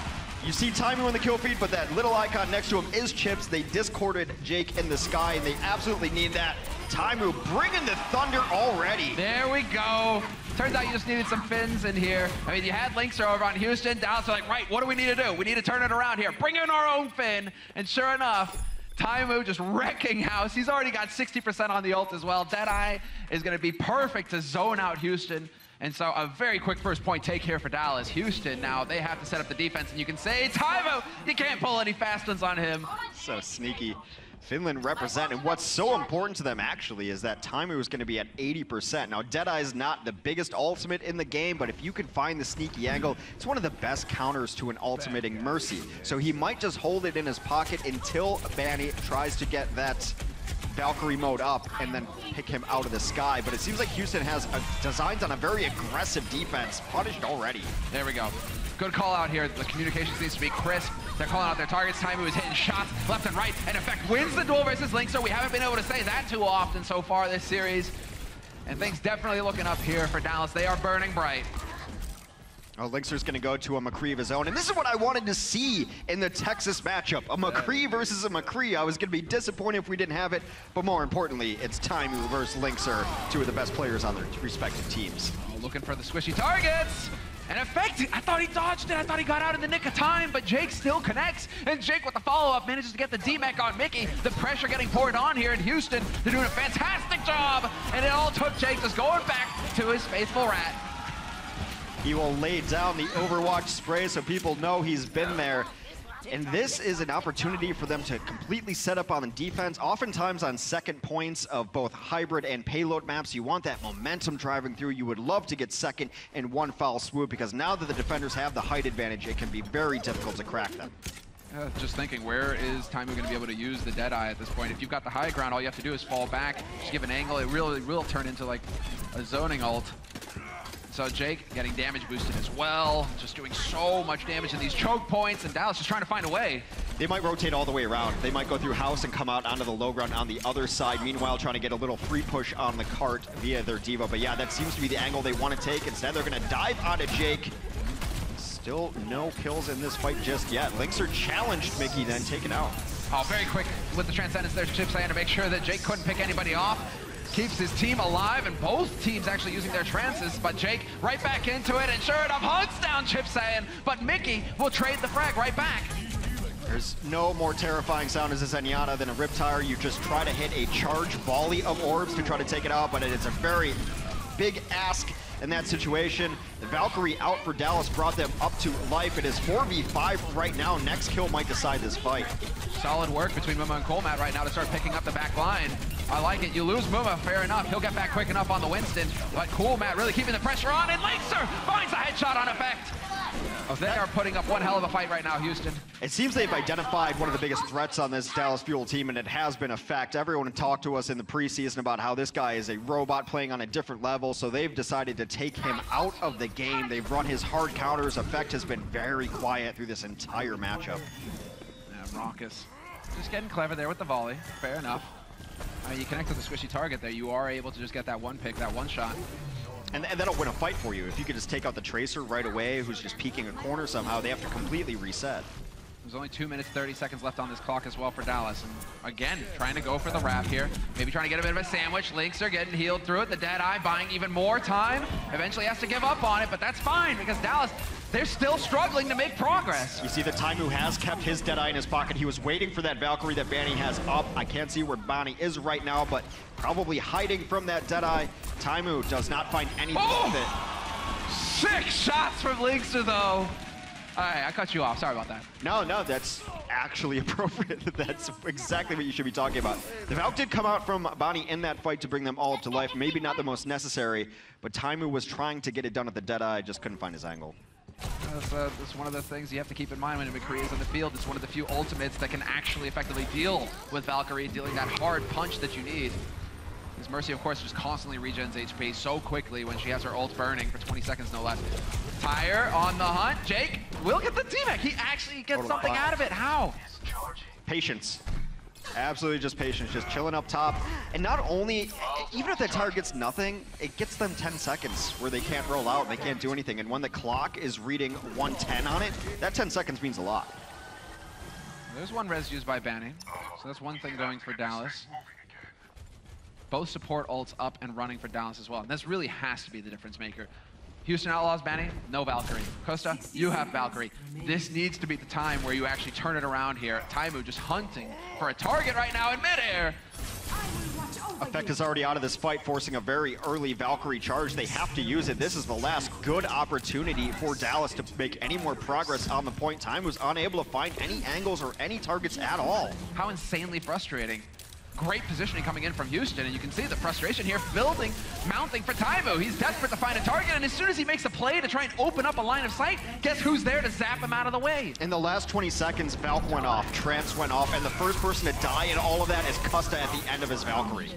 You see Taimu in the kill feed, but that little icon next to him is Chips. They discorded Jake in the sky, and they absolutely need that. Taimu bringing the thunder already. There we go. Turns out you just needed some fins in here. I mean, you had Linkzr over on Houston. Dallas are like, right, what do we need to do? We need to turn it around here. Bring in our own fin. And sure enough, Taimu just wrecking house. He's already got 60% on the ult as well. Deadeye is going to be perfect to zone out Houston. And so a very quick first point take here for Dallas. Houston, now they have to set up the defense, and you can say, Taimu, you can't pull any fast ones on him. So sneaky. Finland represent, and what's so important to them actually is that Taimu is going to be at 80%. Now Deadeye is not the biggest ultimate in the game, but if you can find the sneaky angle, it's one of the best counters to an ultimating Mercy. So he might just hold it in his pocket until Banny tries to get that Valkyrie mode up and then pick him out of the sky. But it seems like Houston has designs on a very aggressive defense, punished already. There we go. Good call out here. The communication seems to be crisp. They're calling out their targets. Taimu is hitting shots left and right, and in fact wins the duel versus Linkzr. We haven't been able to say that too often so far this series. And things definitely looking up here for Dallas. They are burning bright. Oh, Linkzr's going to go to a McCree of his own. And this is what I wanted to see in the Texas matchup. A McCree versus a McCree. I was going to be disappointed if we didn't have it. But more importantly, it's Taimu versus Linkzr, two of the best players on their respective teams. Oh, looking for the squishy targets. And Effect, I thought he dodged it. I thought he got out in the nick of time, but Jake still connects. And Jake with the follow-up manages to get the D-Mech on Mickey. The pressure getting poured on here in Houston. They're doing a fantastic job. And it all took Jake just going back to his faithful rat. He will lay down the Overwatch spray so people know he's been there. And this is an opportunity for them to completely set up on the defense. Oftentimes on second points of both hybrid and payload maps, you want that momentum driving through. You would love to get second in one foul swoop, because now that the defenders have the height advantage, it can be very difficult to crack them. Just thinking, where is Taimu going to be able to use the Deadeye at this point? If you've got the high ground, all you have to do is fall back, just give an angle. It really will turn into like a zoning ult. So Jake getting damage boosted as well, just doing so much damage in these choke points, and Dallas just trying to find a way. They might rotate all the way around. They might go through house and come out onto the low ground on the other side, meanwhile trying to get a little free push on the cart via their D.Va. But yeah, that seems to be the angle they want to take. Instead, they're going to dive onto Jake. Still no kills in this fight just yet. Linkzr challenged Mickey, then taken out. Oh, very quick with the Transcendence there, Chipsayan, to make sure that Jake couldn't pick anybody off. Keeps his team alive, and both teams actually using their trances, but Jake right back into it, and sure enough, hunts down Chipsayan, but Mickey will trade the frag right back. There's no more terrifying sound as a Zenyatta than a Riptire. You just try to hit a charge volley of orbs to try to take it out, but it's a very big ask in that situation. The Valkyrie out for Dallas brought them up to life. It is 4v5 right now. Next kill might decide this fight. Solid work between Muma and Colmat right now to start picking up the back line. I like it. You lose Muma, fair enough. He'll get back quick enough on the Winston, but Coolmat really keeping the pressure on, and Linkzr finds a headshot on Effect. They are putting up one hell of a fight right now, Houston. It seems they've identified one of the biggest threats on this Dallas Fuel team, and it has been Effect. Everyone talked to us in the preseason about how this guy is a robot playing on a different level, so they've decided to take him out of the game. They've run his hard counters. Effect has been very quiet through this entire matchup. Yeah, Raucous. Just getting clever there with the volley. Fair enough. You connect to the squishy target there, you are able to just get that one pick, that one shot. And that'll win a fight for you. If you could just take out the Tracer right away, who's just peeking a corner somehow, they have to completely reset. There's only 2 minutes, 30 seconds left on this clock as well for Dallas. And again, trying to go for the wrap here. Maybe trying to get a bit of a sandwich. Linkzr getting healed through it. The Deadeye buying even more time. Eventually has to give up on it, but that's fine because Dallas, they're still struggling to make progress. You see that Taimu has kept his Deadeye in his pocket. He was waiting for that Valkyrie that Banny has up. I can't see where Banny is right now, but probably hiding from that Deadeye. Taimu does not find anything with it. 6 shots from Linkzr though. All right, I cut you off. Sorry about that. No, that's actually appropriate. That's exactly what you should be talking about. The Valk did come out from Bonnie in that fight to bring them all up to life. Maybe not the most necessary, but Taimu was trying to get it done at the Deadeye, just couldn't find his angle. That's one of the things you have to keep in mind when McCree is on the field. It's one of the few ultimates that can actually effectively deal with Valkyrie, dealing that hard punch that you need. His Mercy, of course, just constantly regens HP so quickly when she has her ult burning for 20 seconds, no less. Tyre on the hunt. Jake will get the T-Mech. He actually gets something out of it. How? Patience. Absolutely just patience, just chilling up top. And not only, even if that Tyre gets nothing, it gets them 10 seconds where they can't roll out, they can't do anything. And when the clock is reading 110 on it, that 10 seconds means a lot. There's one res used by Banny, so that's one thing going for Dallas. Both support ults up and running for Dallas as well. And this really has to be the difference maker. Houston Outlaws, Banny, no Valkyrie. Costa, you have Valkyrie. This needs to be the time where you actually turn it around here. Taimu just hunting for a target right now in midair. Effect is already out of this fight, forcing a very early Valkyrie charge. They have to use it. This is the last good opportunity for Dallas to make any more progress on the point. Taimu's unable to find any angles or any targets at all. How insanely frustrating. Great positioning coming in from Houston, and you can see the frustration here building, mounting for Taimu. He's desperate to find a target, and as soon as he makes a play to try and open up a line of sight, guess who's there to zap him out of the way? In the last 20 seconds, Valk went off, Trance went off, and the first person to die in all of that is Custa at the end of his Valkyrie.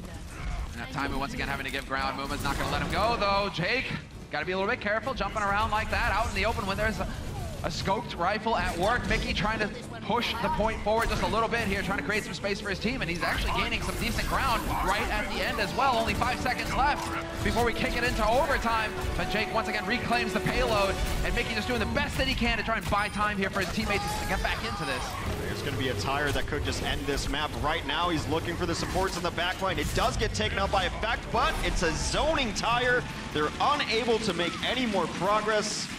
Now Taimu once again having to give ground. Muma's not going to let him go, though. Jake, got to be a little bit careful jumping around like that out in the open when there's a scoped rifle at work. Mickey trying to push the point forward just a little bit here, trying to create some space for his team, and he's actually gaining some decent ground right at the end as well. Only 5 seconds left before we kick it into overtime, but Jake once again reclaims the payload, and Mickey just doing the best that he can to try and buy time here for his teammates to get back into this. There's going to be a Tyre that could just end this map right now. He's looking for the supports in the backline. It does get taken out by Effect, but it's a zoning Tyre. They're unable to make any more progress.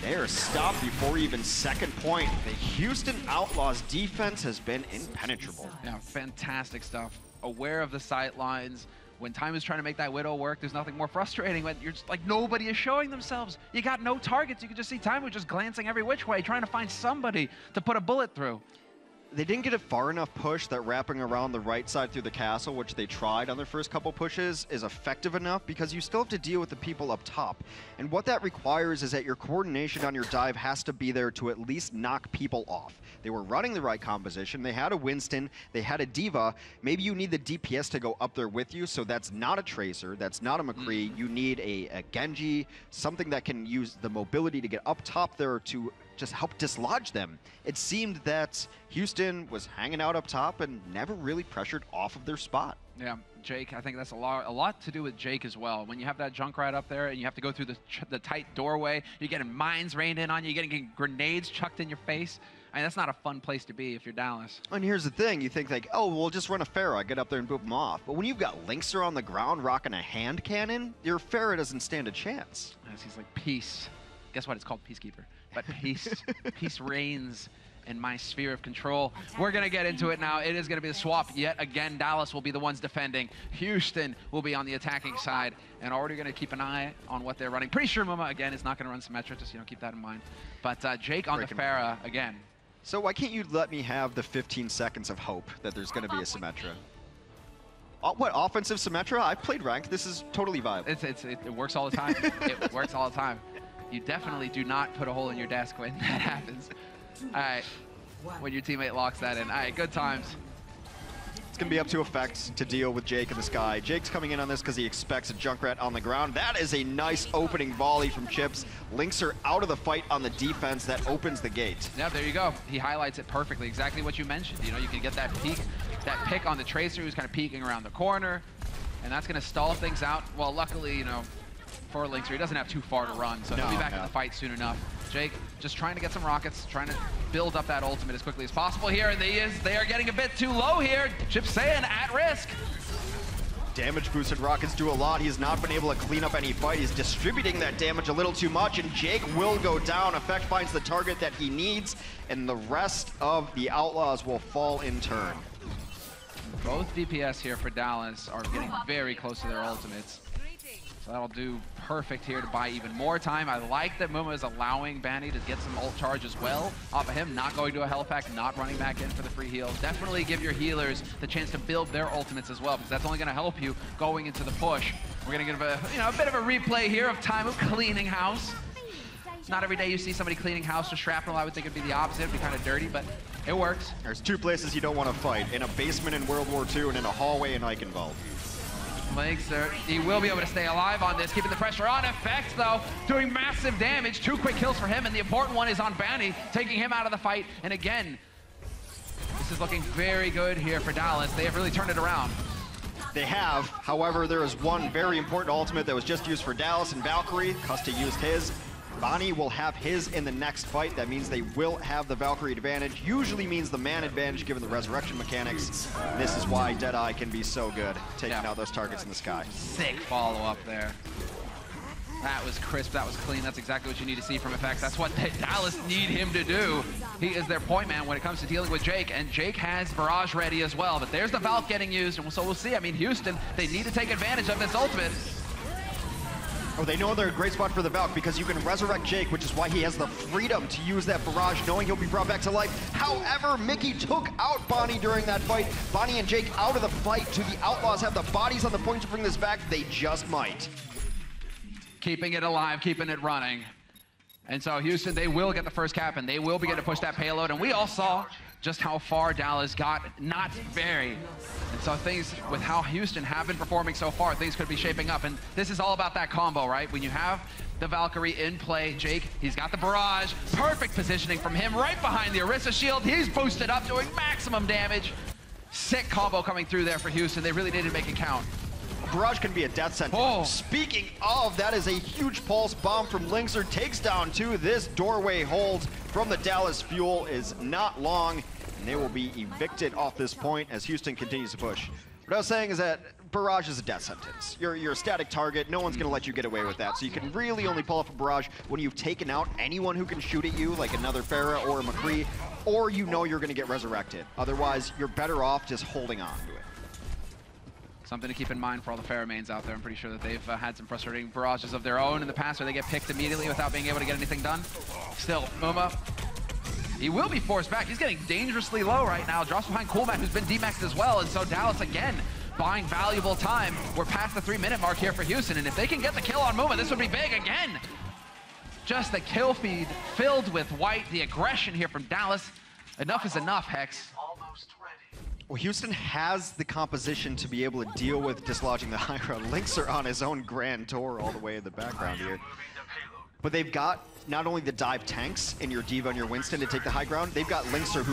They are stopped before even second point. The Houston Outlaws defense has been impenetrable. Yeah, fantastic stuff. Aware of the sight lines. When Time is trying to make that Widow work, there's nothing more frustrating when you're just like, nobody is showing themselves. You got no targets. You can just see Time just glancing every which way, trying to find somebody to put a bullet through. They didn't get a far enough push that wrapping around the right side through the castle, which they tried on their first couple pushes, is effective enough because you still have to deal with the people up top. And what that requires is that your coordination on your dive has to be there to at least knock people off. They were running the right composition. They had a Winston. They had a D.Va. Maybe you need the DPS to go up there with you, so that's not a Tracer. That's not a McCree. You need a Genji, something that can use the mobility to get up top there to just help dislodge them. It seemed that Houston was hanging out up top and never really pressured off of their spot. Yeah, Jake, I think that's a lot to do with Jake as well. When you have that Junkrat up there and you have to go through the tight doorway, you're getting mines rained in on you, you're getting grenades chucked in your face. I mean, that's not a fun place to be if you're Dallas. And here's the thing, you think like, oh, we'll just run a Pharah, get up there and boop them off. But when you've got Linkser on the ground rocking a hand cannon, your Pharah doesn't stand a chance. Yes, he's like, peace. Guess what? It's called Peacekeeper. But peace reigns in my sphere of control. We're going to get into it now. It is going to be the swap yet again. Dallas will be the ones defending. Houston will be on the attacking side. And already going to keep an eye on what they're running. Pretty sure Muma, again, is not going to run Symmetra, just keep that in mind. But Jake on the Pharah again. So why can't you let me have the 15 seconds of hope that there's going to be a Symmetra? What, offensive Symmetra? I've played ranked. This is totally viable. It works all the time. It works all the time. You definitely do not put a hole in your desk when that happens. All right, when your teammate locks that in. All right, good times. It's going to be up to Effects to deal with Jake in the sky. Jake's coming in on this because he expects a Junkrat on the ground. That is a nice opening volley from Chips. Linkser out of the fight on the defense. That opens the gate. Yeah, there you go. He highlights it perfectly. Exactly what you mentioned. You can get that pick on the Tracer who's kind of peeking around the corner. And that's going to stall things out. Well, luckily, for Linkser, he doesn't have too far to run, so he'll be back in the fight soon enough. Jake just trying to get some rockets, trying to build up that ultimate as quickly as possible here, and they are getting a bit too low here. Chip saying at risk. Damage boosted rockets do a lot. He's not been able to clean up any fight. He's distributing that damage a little too much, and Jake will go down. Effect finds the target that he needs, and the rest of the Outlaws will fall in turn. Both DPS here for Dallas are getting very close to their ultimates. So that'll do perfect here to buy even more time. I like that Muma is allowing Banny to get some ult charge as well off of him, not going to a health pack, not running back in for the free heal. Definitely give your healers the chance to build their ultimates as well, because that's only going to help you going into the push. We're going to give a bit of a replay here of Taimu cleaning house. It's not every day you see somebody cleaning house with shrapnel. I would think it'd be the opposite. It'd be kind of dirty, but it works. There's two places you don't want to fight, in a basement in World War II and in a hallway in Eichenwald. Linkser, he will be able to stay alive on this, keeping the pressure on. Effects, though, doing massive damage. 2 quick kills for him, and the important one is on Banny, taking him out of the fight. And again, this is looking very good here for Dallas. They have really turned it around. They have. However, there is one very important ultimate that was just used for Dallas and Valkyrie. Custa used his. Bonnie will have his in the next fight. That means they will have the Valkyrie advantage. Usually means the man advantage given the resurrection mechanics. This is why Deadeye can be so good, taking out those targets in the sky. Sick follow-up there. That was crisp, that was clean. That's exactly what you need to see from Effects. That's what Dallas need him to do. He is their point man when it comes to dealing with Jake, and Jake has Barrage ready as well. But there's the Valk getting used, and so we'll see. I mean, Houston, they need to take advantage of this ultimate. Oh, they know they're a great spot for the Valk because you can resurrect Jake, which is why he has the freedom to use that barrage, knowing he'll be brought back to life. However, Mickey took out Bonnie during that fight. Bonnie and Jake out of the fight. Do the Outlaws have the bodies on the point to bring this back? They just might. Keeping it alive, keeping it running. And so Houston, they will get the first cap, and they will begin to push that payload. And we all saw just how far Dallas got, not very. And so things, with how Houston have been performing so far, things could be shaping up. And this is all about that combo, right? When you have the Valkyrie in play, Jake, he's got the barrage, perfect positioning from him right behind the Orisa shield. He's boosted up, doing maximum damage. Sick combo coming through there for Houston. They really need to make it count. Barrage can be a death sentence. Oh. Speaking of, that is a huge pulse bomb from Linkser. Takes down 2. This doorway hold from the Dallas Fuel is not long, and they will be evicted off this point as Houston continues to push. What I was saying is that Barrage is a death sentence. You're a static target. No one's going to let you get away with that. So you can really only pull off a Barrage when you've taken out anyone who can shoot at you, like another Pharah or a McCree, or you know you're going to get resurrected. Otherwise, you're better off just holding on to it. Something to keep in mind for all the Pharah mains out there. I'm pretty sure that they've had some frustrating barrages of their own in the past where they get picked immediately without being able to get anything done. Still, Muma, he will be forced back. He's getting dangerously low right now. Drops behind Coolmac, who's been demaxed as well. And so Dallas, again, buying valuable time. We're past the 3-minute mark here for Houston. And if they can get the kill on Muma, this would be big again. Just the kill feed filled with white. The aggression here from Dallas. Enough is enough, Hex. Well, Houston has the composition to be able to deal with dislodging the high ground. Lynx are on his own grand tour all the way in the background here. But they've got not only the dive tanks in your D.Va and your Winston to take the high ground, they've got Lynxer,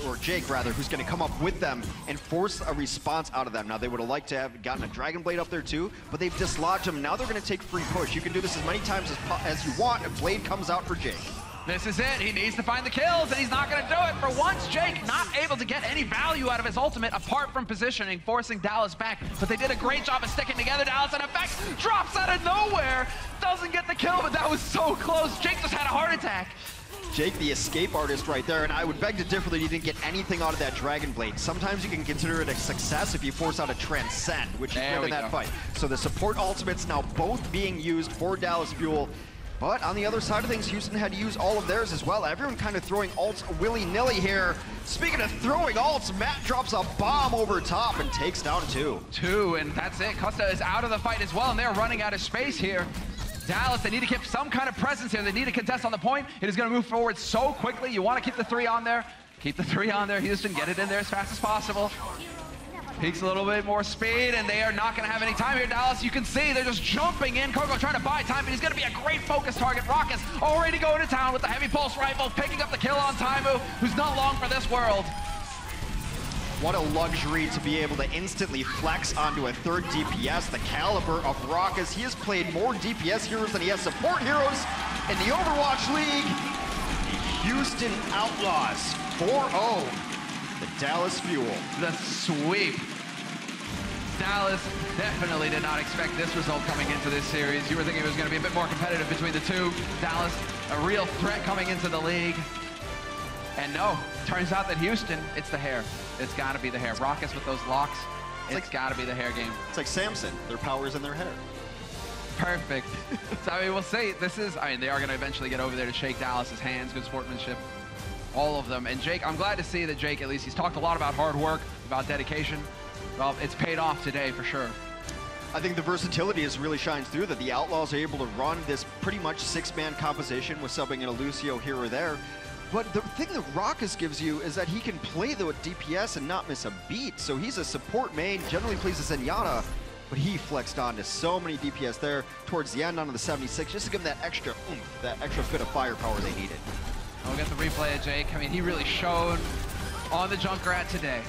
or Jake rather, who's going to come up with them and force a response out of them. Now, they would have liked to have gotten a Dragon Blade up there too, but they've dislodged them. Now they're going to take free push. You can do this as many times as you want, and Blade comes out for Jake. This is it. He needs to find the kills, and he's not going to do it. For once, Jake not able to get any value out of his ultimate apart from positioning, forcing Dallas back. But they did a great job of sticking together. Dallas, in effect, drops out of nowhere. Doesn't get the kill, but that was so close. Jake just had a heart attack. Jake, the escape artist right there, and I would beg to differ that he didn't get anything out of that Dragon Blade. Sometimes you can consider it a success if you force out a Transcend, which you did in that fight. So the support ultimates now both being used for Dallas Fuel. But on the other side of things, Houston had to use all of theirs as well. Everyone kind of throwing ults willy-nilly here. Speaking of throwing ults, Matt drops a bomb over top and takes down two. And that's it. Custa is out of the fight as well, and they're running out of space here. Dallas, they need to keep some kind of presence here. They need to contest on the point. It is going to move forward so quickly. You want to keep the 3 on there. Keep the 3 on there, Houston. Get it in there as fast as possible. Peaks a little bit more speed, and they are not going to have any time here, Dallas. You can see they're just jumping in. Coco trying to buy time, but he's going to be a great focus target. Rockus already going to town with the heavy pulse rifle, picking up the kill on Taimu, who's not long for this world. What a luxury to be able to instantly flex onto a third DPS. The caliber of Rockus. He has played more DPS heroes than he has support heroes in the Overwatch League. Houston Outlaws 4-0. The Dallas Fuel. The sweep. Dallas definitely did not expect this result coming into this series. You were thinking it was going to be a bit more competitive between the two. Dallas, a real threat coming into the league. And no, turns out that Houston, it's the hair. It's got to be the hair. Rockus with those locks, it's got to be the hair game. It's like Samson. Their power's in their hair. Perfect. So I mean, we'll see. This is, I mean, they are going to eventually get over there to shake Dallas's hands. Good sportsmanship. All of them. And Jake, I'm glad to see that Jake, at least, he's talked a lot about hard work, about dedication. Well, it's paid off today for sure. I think the versatility is really shines through, that the Outlaws are able to run this pretty much 6-man composition with subbing in a Lucio here or there. But the thing that Rockus gives you is that he can play the DPS and not miss a beat. So he's a support main, generally plays a Zenyatta, but he flexed on to so many DPS there towards the end onto the 76, just to give him that extra oomph, that extra bit of firepower they needed. We'll get the replay of Jake. I mean, he really showed on the Junkrat today.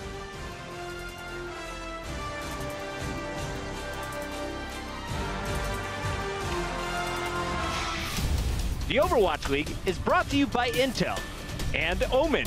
The Overwatch League is brought to you by Intel and Omen.